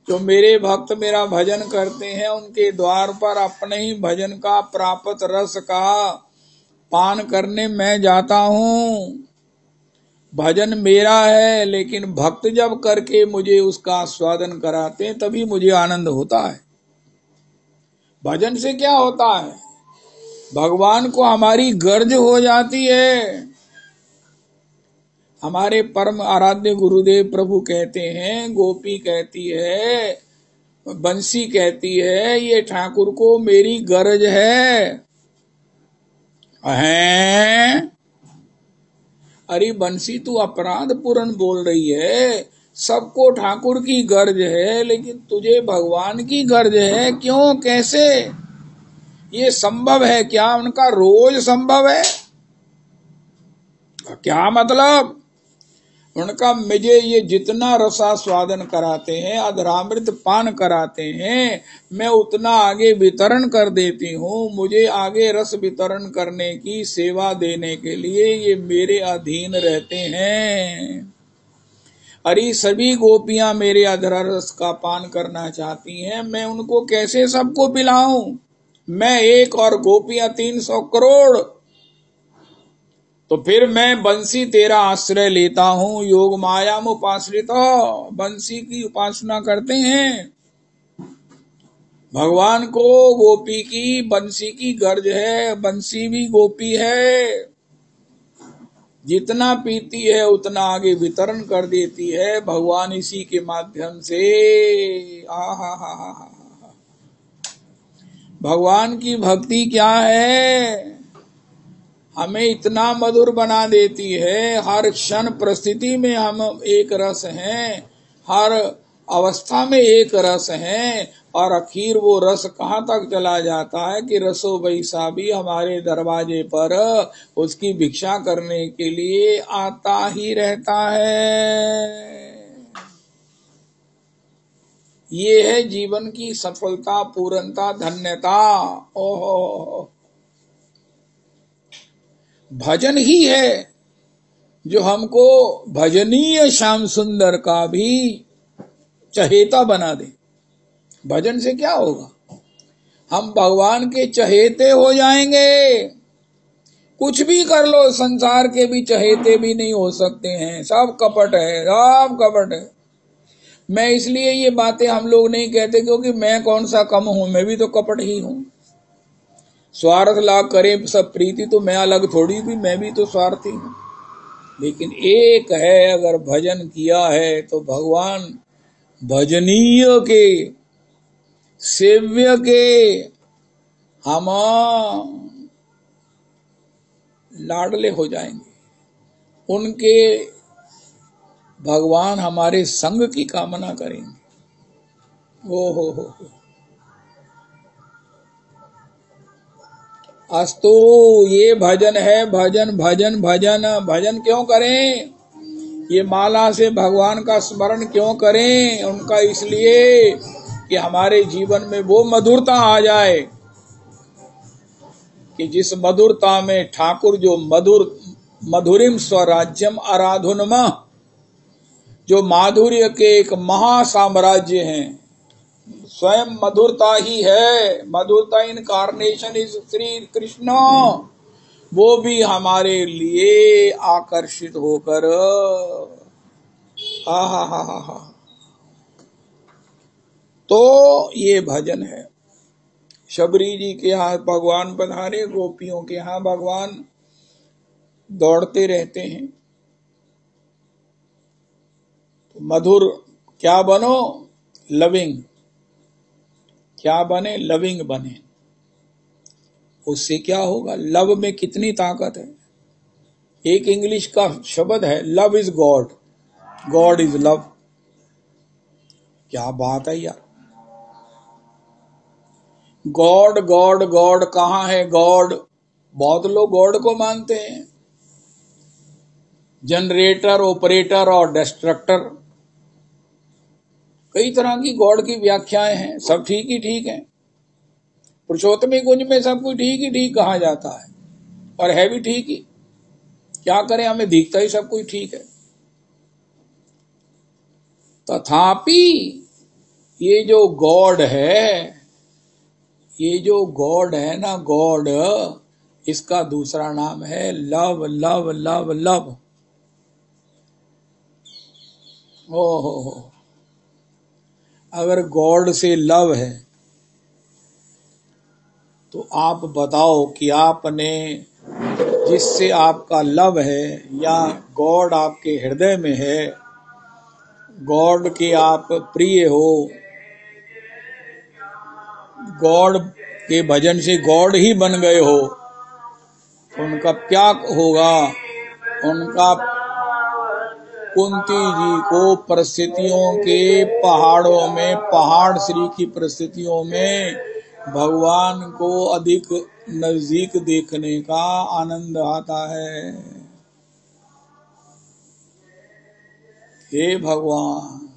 जो मेरे भक्त मेरा भजन करते हैं उनके द्वार पर अपने ही भजन का प्राप्त रस का पान करने मैं जाता हूँ। भजन मेरा है, लेकिन भक्त जब करके मुझे उसका आस्वादन कराते हैं तभी मुझे आनंद होता है। भजन से क्या होता है, भगवान को हमारी गर्ज हो जाती है। हमारे परम आराध्य गुरुदेव प्रभु कहते हैं, गोपी कहती है, बंसी कहती है, ये ठाकुर को मेरी गरज है। अरे बंसी तू अपराध पूर्ण बोल रही है, सबको ठाकुर की गर्ज है लेकिन तुझे भगवान की गर्ज है, क्यों, कैसे ये संभव है? क्या उनका रोज संभव है? क्या मतलब? उनका मुझे ये जितना रसास्वादन कराते हैं, अधरामृत पान कराते हैं, मैं उतना आगे वितरण कर देती हूँ। मुझे आगे रस वितरण करने की सेवा देने के लिए ये मेरे अधीन रहते हैं। अरे सभी गोपियां मेरे अधर रस का पान करना चाहती हैं, मैं उनको कैसे सबको पिलाऊं? मैं एक और गोपियां 300 करोड़। तो फिर मैं बंसी तेरा आश्रय लेता हूँ। योग माया में उपाश्रित बंसी की उपासना करते हैं। भगवान को गोपी की बंसी की गर्ज है, बंसी भी गोपी है। जितना पीती है उतना आगे वितरण कर देती है भगवान इसी के माध्यम से। भगवान की भक्ति क्या है, हमें इतना मधुर बना देती है। हर क्षण परिस्थिति में हम एक रस हैं, हर अवस्था में एक रस हैं, और आखिर वो रस कहाँ तक चला जाता है कि रसो वैसा भी हमारे दरवाजे पर उसकी भिक्षा करने के लिए आता ही रहता है। ये है जीवन की सफलता, पूर्णता, धन्यता। ओहो, भजन ही है जो हमको भजनीय श्याम सुंदर का भी चहेता बना दे। भजन से क्या होगा, हम भगवान के चहेते हो जाएंगे। कुछ भी कर लो, संसार के भी चहेते भी नहीं हो सकते हैं, सब कपट है, सब कपट है। मैं इसलिए ये बातें हम लोग नहीं कहते क्योंकि मैं कौन सा कम हूं, मैं भी तो कपट ही हूं। स्वार्थ लाभ करे सब प्रीति, तो मैं अलग थोड़ी भी, मैं भी तो स्वार्थी हूं। लेकिन एक है, अगर भजन किया है तो भगवान भजनीय के, सेव्य के हम लाडले हो जाएंगे। उनके भगवान हमारे संग की कामना करेंगे। ओ हो। अस्तु, ये भजन है, भजन भजन भजन। भजन क्यों करें? ये माला से भगवान का स्मरण क्यों करें? उनका इसलिए कि हमारे जीवन में वो मधुरता आ जाए कि जिस मधुरता में ठाकुर जो मधुरिम स्वराज्यम आराधुनमा, जो माधुर्य के एक महासाम्राज्य हैं, स्वयं मधुरता ही है। मधुरता इनकार्नेशन इज श्री कृष्ण। वो भी हमारे लिए आकर्षित होकर हा। तो ये भजन है। शबरी जी के यहाँ भगवान पधारे, गोपियों के यहाँ भगवान दौड़ते रहते हैं। तो मधुर क्या बनो, लविंग। क्या बने, लविंग बने। उससे क्या होगा, लव में कितनी ताकत है। एक इंग्लिश का शब्द है, love is God, God is love. क्या बात है यार। गॉड गॉड गॉड कहाँ है गॉड? बहुत लोग गॉड को मानते हैं, जनरेटर, ऑपरेटर और डिस्ट्रक्टर, कई तरह की गॉड की व्याख्याएं हैं। सब ठीक ही ठीक है। पुरुषोत्तमी कुंज में सब कुछ ठीक ही ठीक कहा जाता है और है भी ठीक ही। क्या करें, हमें दिखता ही सब कुछ ठीक है। तथापि ये जो गॉड है, ये जो गॉड है ना, गॉड, इसका दूसरा नाम है लव लव लव लव। ओहो, अगर गॉड से लव है तो आप बताओ कि आपने जिससे आपका लव है या गॉड आपके हृदय में है, गॉड के आप प्रिय हो, गॉड के भजन से गॉड ही बन गए हो, तो उनका क्या होगा? उनका कुंती जी को परिस्थितियों के पहाड़ों में, पहाड़ श्री की परिस्थितियों में भगवान को अधिक नजदीक देखने का आनंद आता है। हे भगवान,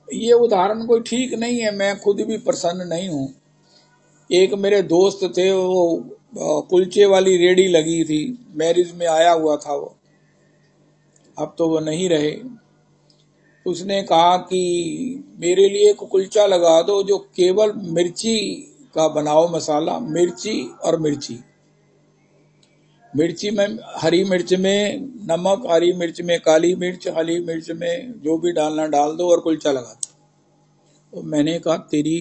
ये उदाहरण कोई ठीक नहीं है, मैं खुद भी प्रसन्न नहीं हूं। एक मेरे दोस्त थे, वो कुलचे वाली रेडी लगी थी, मैरिज में आया हुआ था वो, अब तो वो नहीं रहे। उसने कहा कि मेरे लिए कुलचा लगा दो जो केवल मिर्ची का बनाओ, मसाला, मिर्ची और मिर्ची, मिर्ची में, हरी मिर्च में नमक, हरी मिर्च में काली मिर्च, हरी मिर्च में जो भी डालना डाल दो और कुलचा लगा दो। तो मैंने कहा तेरी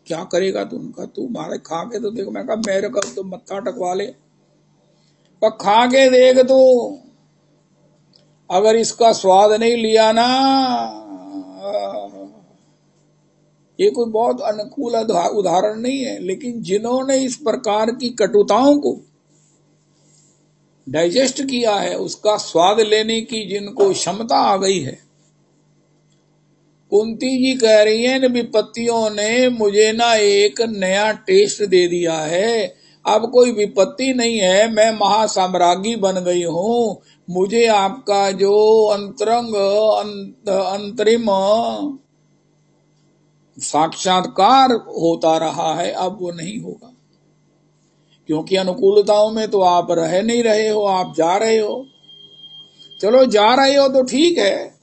क्या करेगा तू? उनका तू मारे खा के तो देख। मैं कहा मेरे का तो मत्था टकवा ले, पर खा के देख तू, अगर इसका स्वाद नहीं लिया ना, ये कोई बहुत अनुकूल उदाहरण नहीं है, लेकिन जिन्होंने इस प्रकार की कटुताओं को डाइजेस्ट किया है, उसका स्वाद लेने की जिनको क्षमता आ गई है। कुंती जी कह रही है, विपत्तियों ने मुझे ना एक नया टेस्ट दे दिया है। अब कोई विपत्ति नहीं है, मैं महासाम्राज्ञी बन गई हूं। मुझे आपका जो अंतरंग अंतरिम साक्षात्कार होता रहा है, अब वो नहीं होगा, क्योंकि अनुकूलताओं में तो आप रह नहीं रहे हो, आप जा रहे हो। चलो जा रहे हो तो ठीक है,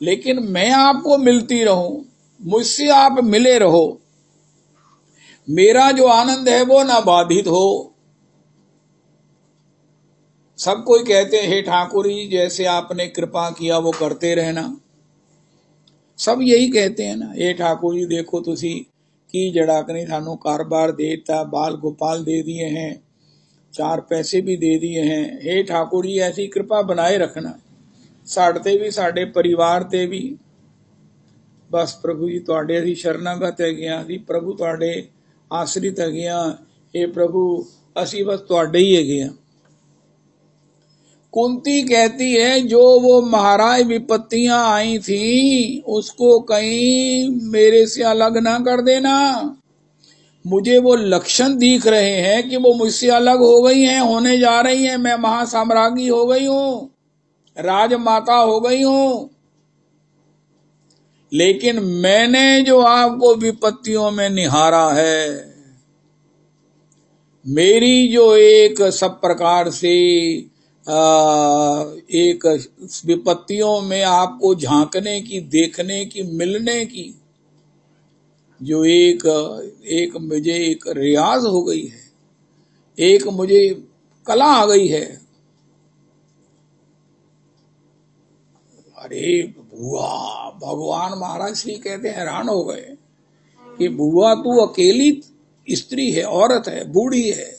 लेकिन मैं आपको मिलती रहूं, मुझसे आप मिले रहो, मेरा जो आनंद है वो ना बाधित हो। सब कोई कहते हैं हे ठाकुर जी, जैसे आपने कृपा किया वो करते रहना। सब यही कहते हैं ना, हे ठाकुर जी देखो तुसी की जड़ाकनी थानू कारोबार देता, बाल गोपाल दे दिए हैं, 4 पैसे भी दे दिए हैं। हे ठाकुर जी ऐसी कृपा बनाए रखना, साढ़े भी, साढ़े परिवार ते भी। बस प्रभु जी तुहाडे असीं शरणागत है गया, असीं प्रभु तुहाडे आश्रित है गया। हे प्रभु असीं बस तुहाडे ही है गया। कुंती कहती है जो वो महाराज विपत्तियां आई थी उसको कहीं मेरे से अलग ना कर देना। मुझे वो लक्षण दिख रहे हैं कि वो मुझसे अलग हो गई हैं, होने जा रही हैं। मैं महासाम्राज्ञी हो गई हूँ, राजमाता हो गई हूँ, लेकिन मैंने जो आपको विपत्तियों में निहारा है, मेरी जो एक सब प्रकार से एक विपत्तियों में आपको झांकने की, देखने की, मिलने की जो एक मुझे एक रियाज हो गई है, एक मुझे कला आ गई है। अरे बुआ, भगवान महाराज श्री कहते हैरान हो गए कि बुआ तू अकेली स्त्री है, औरत है, बूढ़ी है।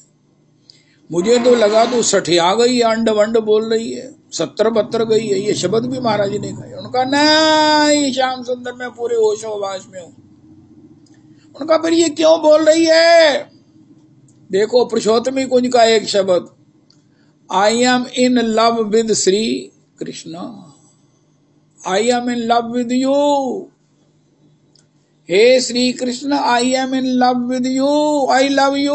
मुझे तो लगा तू सठिया गई है, अंड वंड बोल रही है, 70-72 गई है। ये शब्द भी महाराज जी ने कहे। उनका नहीं श्याम सुंदर मैं पूरे होशोवास में हूं। उनका फिर ये क्यों बोल रही है? देखो पुरुषोत्तमी कुंज का एक शब्द, I am in love with Shri Krishna, I am in love with you. हे Shri Krishna, I am in love with you, I love you.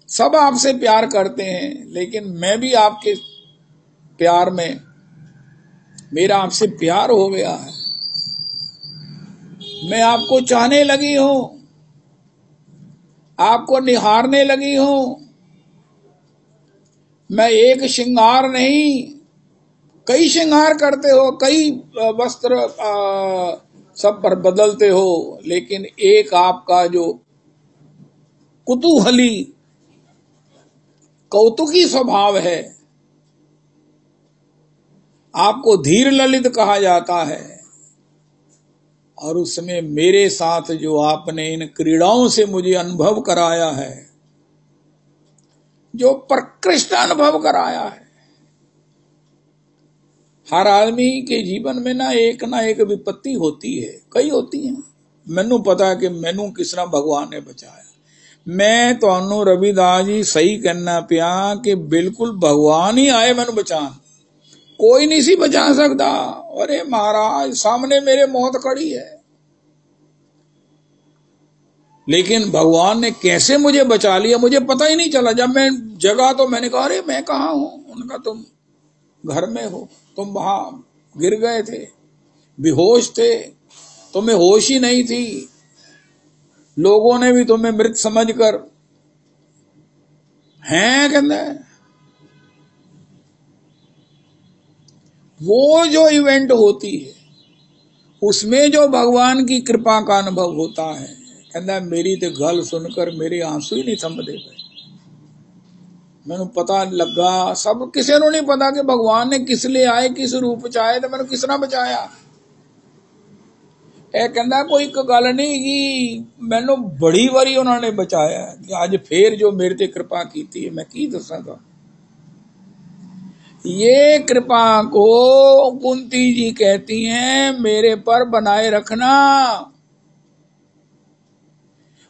सब आपसे प्यार करते हैं, लेकिन मैं भी आपके प्यार में, मेरा आपसे प्यार हो गया है। मैं आपको चाहने लगी हूं, आपको निहारने लगी हूं। मैं एक श्रृंगार नहीं, कई श्रृंगार करते हो, कई वस्त्र सब पर बदलते हो, लेकिन एक आपका जो कुतूहली कौतुकी स्वभाव है, आपको धीर ललित कहा जाता है। और उसमें मेरे साथ जो आपने इन क्रीड़ाओं से मुझे अनुभव कराया है, जो प्रकृष्ट अनुभव कराया है। हर आदमी के जीवन में ना एक विपत्ति होती है, कई होती हैं। मैनू पता है कि मैनू किस तरह भगवान ने बचाया। मैं तो रविदास जी सही कहना पिया कि बिल्कुल भगवान ही आए मैनू बचान, कोई नहीं सी बचा सकता। अरे महाराज, सामने मेरे मौत खड़ी है, लेकिन भगवान ने कैसे मुझे बचा लिया मुझे पता ही नहीं चला। जब मैं जगा तो मैंने कहा, अरे मैं कहाँ हूं? उनका तुम घर में हो, तुम वहां गिर गए थे, बेहोश थे, तुम्हें होश ही नहीं थी। लोगों ने भी तुम्हें मृत समझकर हैं कहते। वो जो इवेंट होती है, उसमें जो भगवान की कृपा का अनुभव होता है, कहता मेरी तो गल सुनकर मेरे आंसू ही नहीं थमदे गए। मैनू पता लगा, सब किसी को नहीं पता कि भगवान ने किस लिए आए, किस रूप च आए, तो मैनू किस तरह बचाया। कहता कोई एक गल नहीं की, मैनू बड़ी बारी उन्होंने बचाया, अज फिर जो मेरे ते कृपा की है, मैं की दसागा। ये कृपा को कुंती जी कहती हैं मेरे पर बनाए रखना।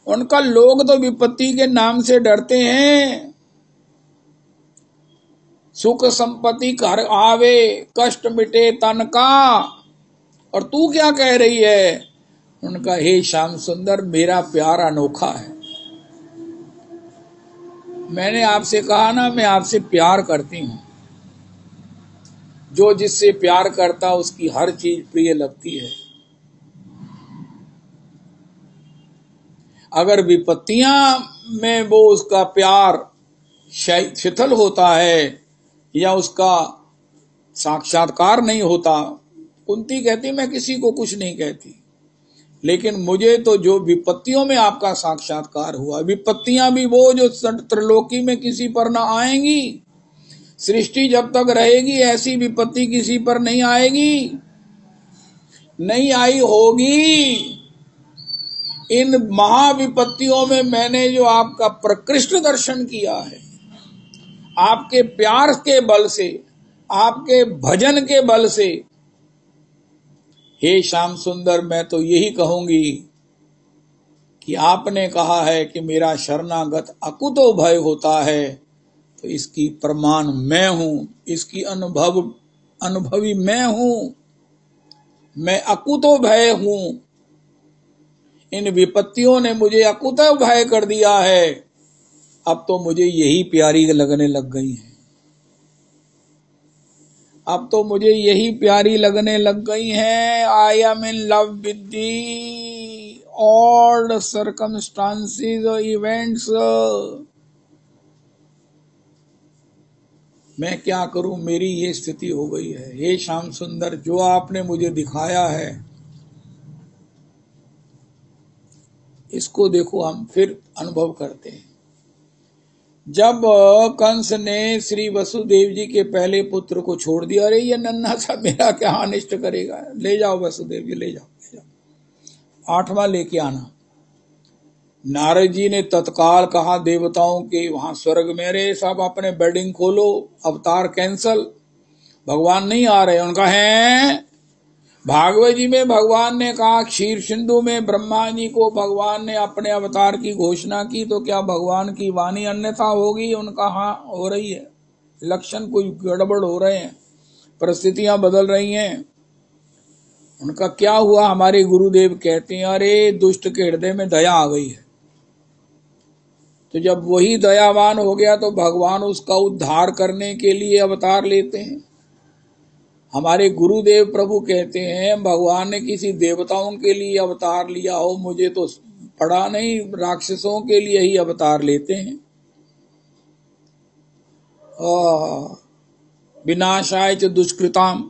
उनका लोग तो विपत्ति के नाम से डरते हैं, सुख संपत्ति घर आवे, कष्ट मिटे तन का, और तू क्या कह रही है? उनका हे श्याम सुंदर, मेरा प्यार अनोखा है। मैंने आपसे कहा ना, मैं आपसे प्यार करती हूं। जो जिससे प्यार करता उसकी हर चीज प्रिय लगती है। अगर विपत्तियां में वो उसका प्यार शिथिल होता है या उसका साक्षात्कार नहीं होता, कुंती कहती मैं किसी को कुछ नहीं कहती, लेकिन मुझे तो जो विपत्तियों में आपका साक्षात्कार हुआ, विपत्तियां भी वो जो त्रिलोकी में किसी पर ना आएंगी। सृष्टि जब तक रहेगी ऐसी विपत्ति किसी पर नहीं आएगी, नहीं आई होगी। इन महाविपत्तियों में मैंने जो आपका प्रकृष्ट दर्शन किया है, आपके प्यार के बल से, आपके भजन के बल से, हे श्याम सुंदर, मैं तो यही कहूंगी कि आपने कहा है कि मेरा शरणागत अकुतो भय होता है, तो इसकी प्रमाण मैं हूं, इसकी अनुभवी मैं हूं। मैं अकुतो भय हूं। इन विपत्तियों ने मुझे अकुतो भय कर दिया है। अब तो मुझे यही प्यारी लगने लग गई है, अब तो मुझे यही प्यारी लगने लग गई है। आई am in love with the all circumstances और इवेंट्स। मैं क्या करूं, मेरी ये स्थिति हो गई है। हे श्याम सुंदर, जो आपने मुझे दिखाया है, इसको देखो, हम फिर अनुभव करते हैं। जब कंस ने श्री वसुदेव जी के पहले पुत्र को छोड़ दिया, अरे ये नन्हा सा मेरा क्या अनिष्ट करेगा, ले जाओ वसुदेव जी, ले जाओ। 8वां लेके आना। नारद जी ने तत्काल कहा देवताओं के वहां स्वर्ग में, अरे सब अपने बेडिंग खोलो, अवतार कैंसल, भगवान नहीं आ रहे। उनका है भागवत जी में भगवान ने कहा, क्षीर सिंधु में ब्रह्मा जी को भगवान ने अपने अवतार की घोषणा की, तो क्या भगवान की वाणी अन्यथा होगी? उनका हाँ हो रही है, लक्षण कुछ गड़बड़ हो रहे हैं, परिस्थितियां बदल रही हैं। उनका क्या हुआ? हमारे गुरुदेव कहते हैं, अरे दुष्ट के हृदय में दया आ गई है। तो जब वही दयावान हो गया तो भगवान उसका उद्धार करने के लिए अवतार लेते हैं। हमारे गुरुदेव प्रभु कहते हैं, भगवान ने किसी देवताओं के लिए अवतार लिया हो मुझे तो पड़ा नहीं, राक्षसों के लिए ही अवतार लेते हैं। विनाशाय च दुष्कृताम,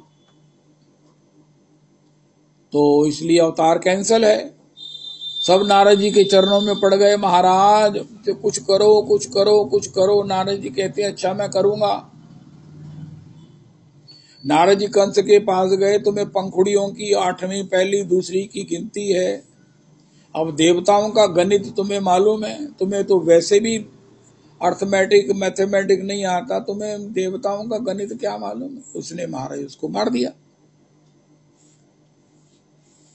तो इसलिए अवतार कैंसल है। सब नारद जी के चरणों में पड़ गए, महाराज तो कुछ करो कुछ करो कुछ करो। नारद जी कहते हैं, अच्छा मैं करूंगा। नारद जी कंस के पास गए, तुम्हें पंखुड़ियों की 8वीं पहली दूसरी की गिनती है। अब देवताओं का गणित तुम्हें मालूम है, तुम्हें तो वैसे भी अर्थमेटिक मैथमेटिक नहीं आता, तुम्हें देवताओं का गणित क्या मालूम है। उसने महाराज उसको मार दिया।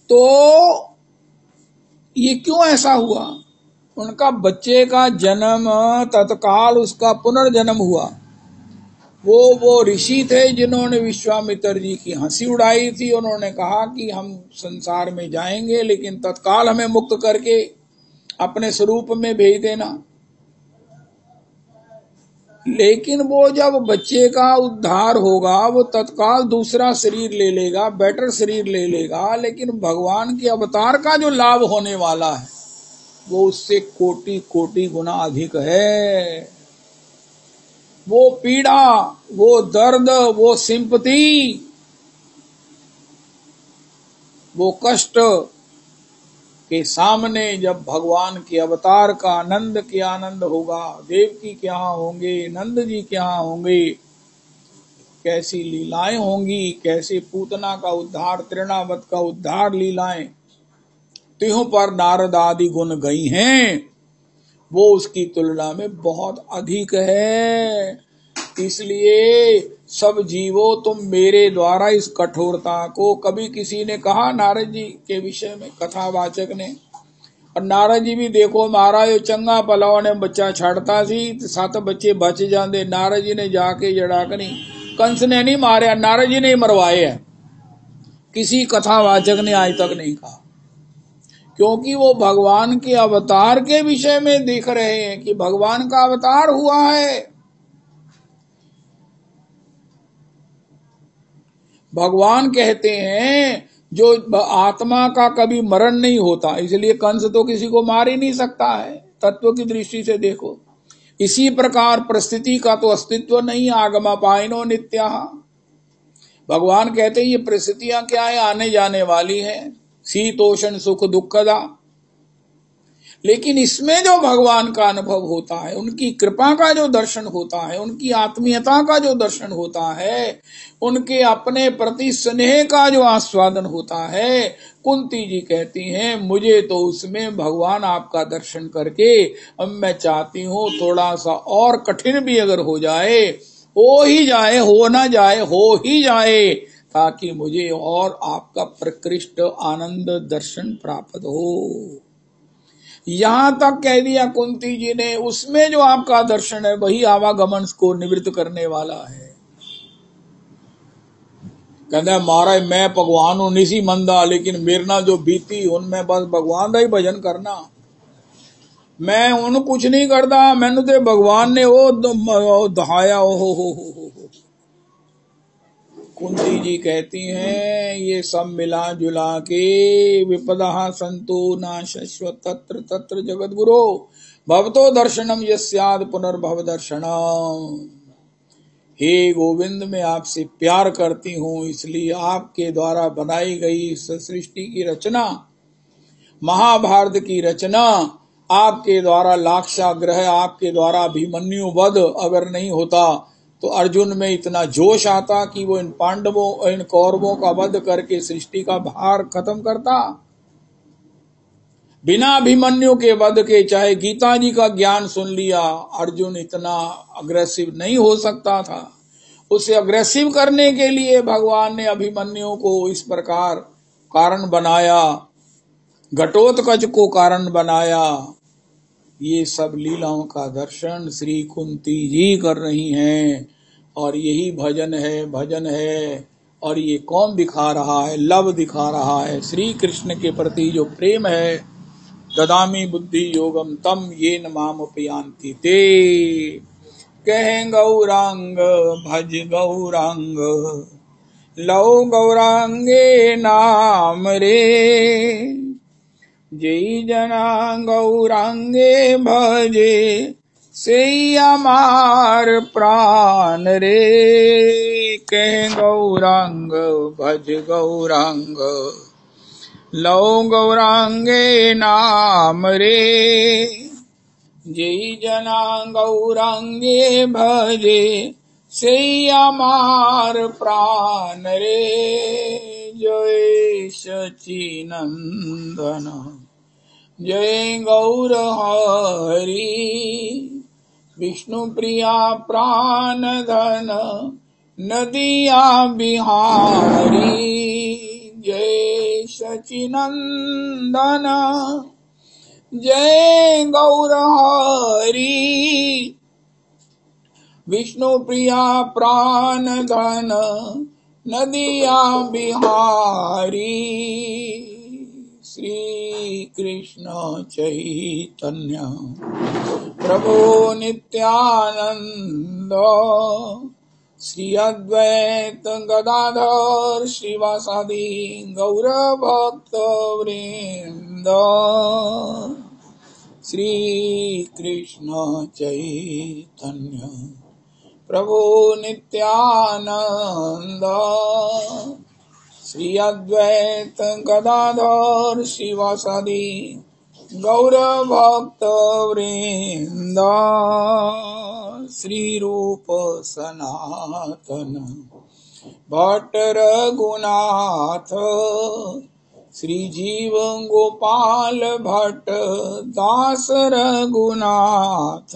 तो ये क्यों ऐसा हुआ? उनका बच्चे का जन्म तत्काल उसका पुनर्जन्म हुआ। वो ऋषि थे जिन्होंने विश्वामित्र जी की हंसी उड़ाई थी। उन्होंने कहा कि हम संसार में जाएंगे लेकिन तत्काल हमें मुक्त करके अपने स्वरूप में भेज देना। लेकिन वो जब बच्चे का उद्धार होगा वो तत्काल दूसरा शरीर ले लेगा, बेटर शरीर ले लेगा, लेकिन भगवान के अवतार का जो लाभ होने वाला है वो उससे कोटि कोटि गुना अधिक है। वो पीड़ा, वो दर्द, वो सिंपैथी, वो कष्ट के सामने जब भगवान के अवतार का आनंद क्या आनंद होगा। देवकी क्या होंगे, नंद जी क्या होंगे, कैसी लीलाएं होंगी, कैसे पूतना का उद्धार, तृणावत का उद्धार लीलाएं त्यों पर नारद आदि गुण गई हैं, वो उसकी तुलना में बहुत अधिक है। इसलिए सब जीवो तुम मेरे द्वारा इस कठोरता को, कभी किसी ने कहा नारद जी के विषय में, कथावाचक ने, और नारद जी भी देखो महाराज चंगा पलाव ने बच्चा छाड़ता सी 7 बच्चे बच जाते। नारद जी ने जाके जड़ाकनी, कंस ने नहीं मारे, नारद जी ने मरवाए है। किसी कथावाचक ने आज तक नहीं कहा, क्योंकि वो भगवान के अवतार के विषय में देख रहे हैं कि भगवान का अवतार हुआ है। भगवान कहते हैं जो आत्मा का कभी मरण नहीं होता, इसलिए कंस तो किसी को मार ही नहीं सकता है। तत्व की दृष्टि से देखो, इसी प्रकार परिस्थिति का तो अस्तित्व नहीं, आगमा पाइनो नित्या। भगवान कहते हैं ये परिस्थितियां क्या है, आने जाने वाली है, शीतोषण सुख दुखदा। लेकिन इसमें जो भगवान का अनुभव होता है, उनकी कृपा का जो दर्शन होता है, उनकी आत्मीयता का जो दर्शन होता है, उनके अपने प्रति स्नेह का जो आस्वादन होता है, कुंती जी कहती हैं मुझे तो उसमें भगवान आपका दर्शन करके अब मैं चाहती हूँ थोड़ा सा और कठिन भी अगर हो जाए, हो ही जाए, हो ना जाए, हो ही जाए, ताकि मुझे और आपका प्रकृष्ट आनंद दर्शन प्राप्त हो। यहां तक कह दिया कुंती जी ने, उसमें जो आपका दर्शन है वही आवागमन को निवृत्त करने वाला है। कहते महाराज मैं भगवान हूं निसी मंदा, लेकिन मेरे ना जो बीती उनमें बस भगवान का ही भजन करना, मैं उन कुछ नहीं करता, मैनू तो भगवान ने वो दहाया। हो। कुंती जी कहती हैं ये सब मिला जुला के विपदा संतो ना शश्वत तत्र तत्र जगत गुरो भवतो दर्शनम यस्याद पुनर्भव दर्शनम। हे गोविंद मैं आपसे प्यार करती हूँ, इसलिए आपके द्वारा बनाई गई इस सृष्टि की रचना, महाभारत की रचना आपके द्वारा लाक्षाग्रह, आपके द्वारा अभिमन्यु वध अगर नहीं होता तो अर्जुन में इतना जोश आता कि वो इन पांडवों इन कौरवों का वध करके सृष्टि का भार खत्म करता। बिना अभिमन्यु के वध के चाहे गीता जी का ज्ञान सुन लिया, अर्जुन इतना अग्रेसिव नहीं हो सकता था। उसे अग्रेसिव करने के लिए भगवान ने अभिमन्यु को इस प्रकार कारण बनाया, घटोत्कच को कारण बनाया। ये सब लीलाओं का दर्शन श्री कुंती जी कर रही हैं, और यही भजन है और ये कौन दिखा रहा है? लव दिखा रहा है। श्री कृष्ण के प्रति जो प्रेम है, ददामि बुद्धि योगम तम ये न मामुपयान्ति ते, कहें गौरांग भज गौरांग, लौ गौरांगे नाम रे, जय जना गौरांगे भजे, से अमार प्राण रे, कह गौरांग भज गौरांग, लौ गौरांगे नाम रे, जय जना गौरांगे भजे, से अमार प्राण रे, जय सचिनंदन जय गौर हरि, विष्णु प्रिया प्राण धन नदिया बिहारी, जय सचिनंदन जय गौर हरि, विष्णु प्रिया प्राण धन नदिया बिहारी, श्री कृष्ण चैतन्य प्रभु नित्यानंद, श्री अद्वैत गदाधर श्रीवासादि गौर भक्त वृंद, श्री कृष्ण चैतन्य प्रभु नित्यानंद, श्री अद्वैत गदाधर श्रीवासादि गौर भक्त वृंद, श्री रूप सनातन भट्ट रघुनाथ, श्री जीव गोपाल भट्ट दास रघुनाथ,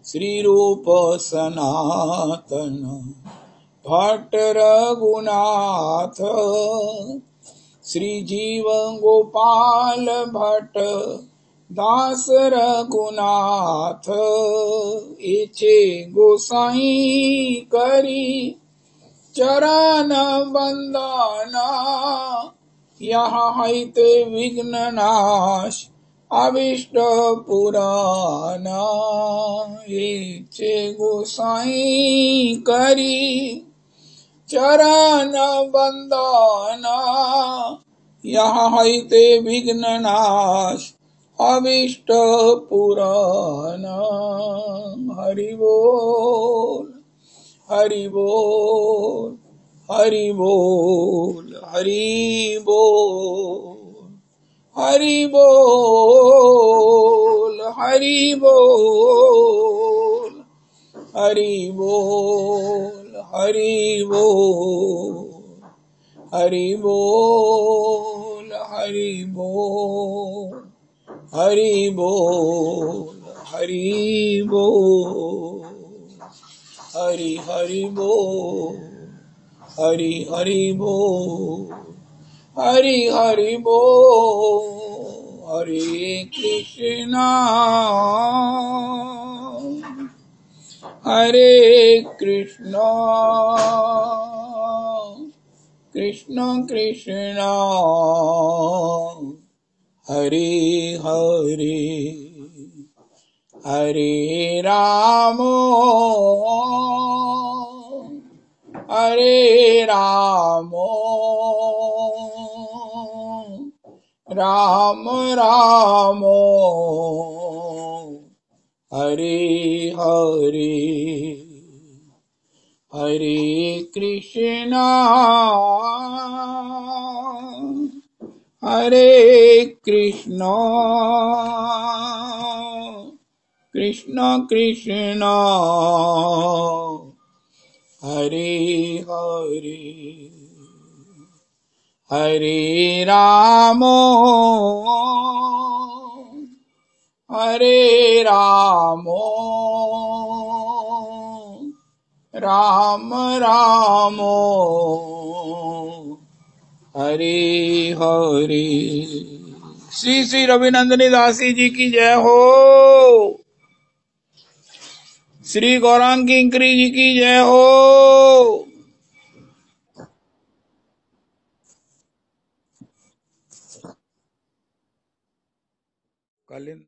श्री रूप सनातन भट्ट रघुनाथ, श्री जीव गोपाल भट्ट दास रघुनाथ, एचे गोसाई करी चरण बंदना, यहाँ हैते विघ्न नाश अभिष्ट पुराना, एचे गोसाई करी चरण बंदना, यहाँ हैते विघ्न नाश अभिष्ट पुराना, हरि बोल हरि बोल हरि बोल हरि बोल हरि बोल हरि बोल हरि बोल हरि बोल हरि बोल हरि बोल हरि बोल हरि बोल हरि हरि बोल हरि हरि बोल हरि हरि बोल, हरे कृष्णा कृष्ण कृष्णा हरे हरे, हरे राम राम राम हरे हरे, हरे कृष्णा कृष्ण कृष्णा हरे हरे, हरे राम राम राम हरे हरे। श्री श्री रविनंदनी दासी जी की जय हो, श्री गौरांग किंकरी जी की जय हो, कालिंद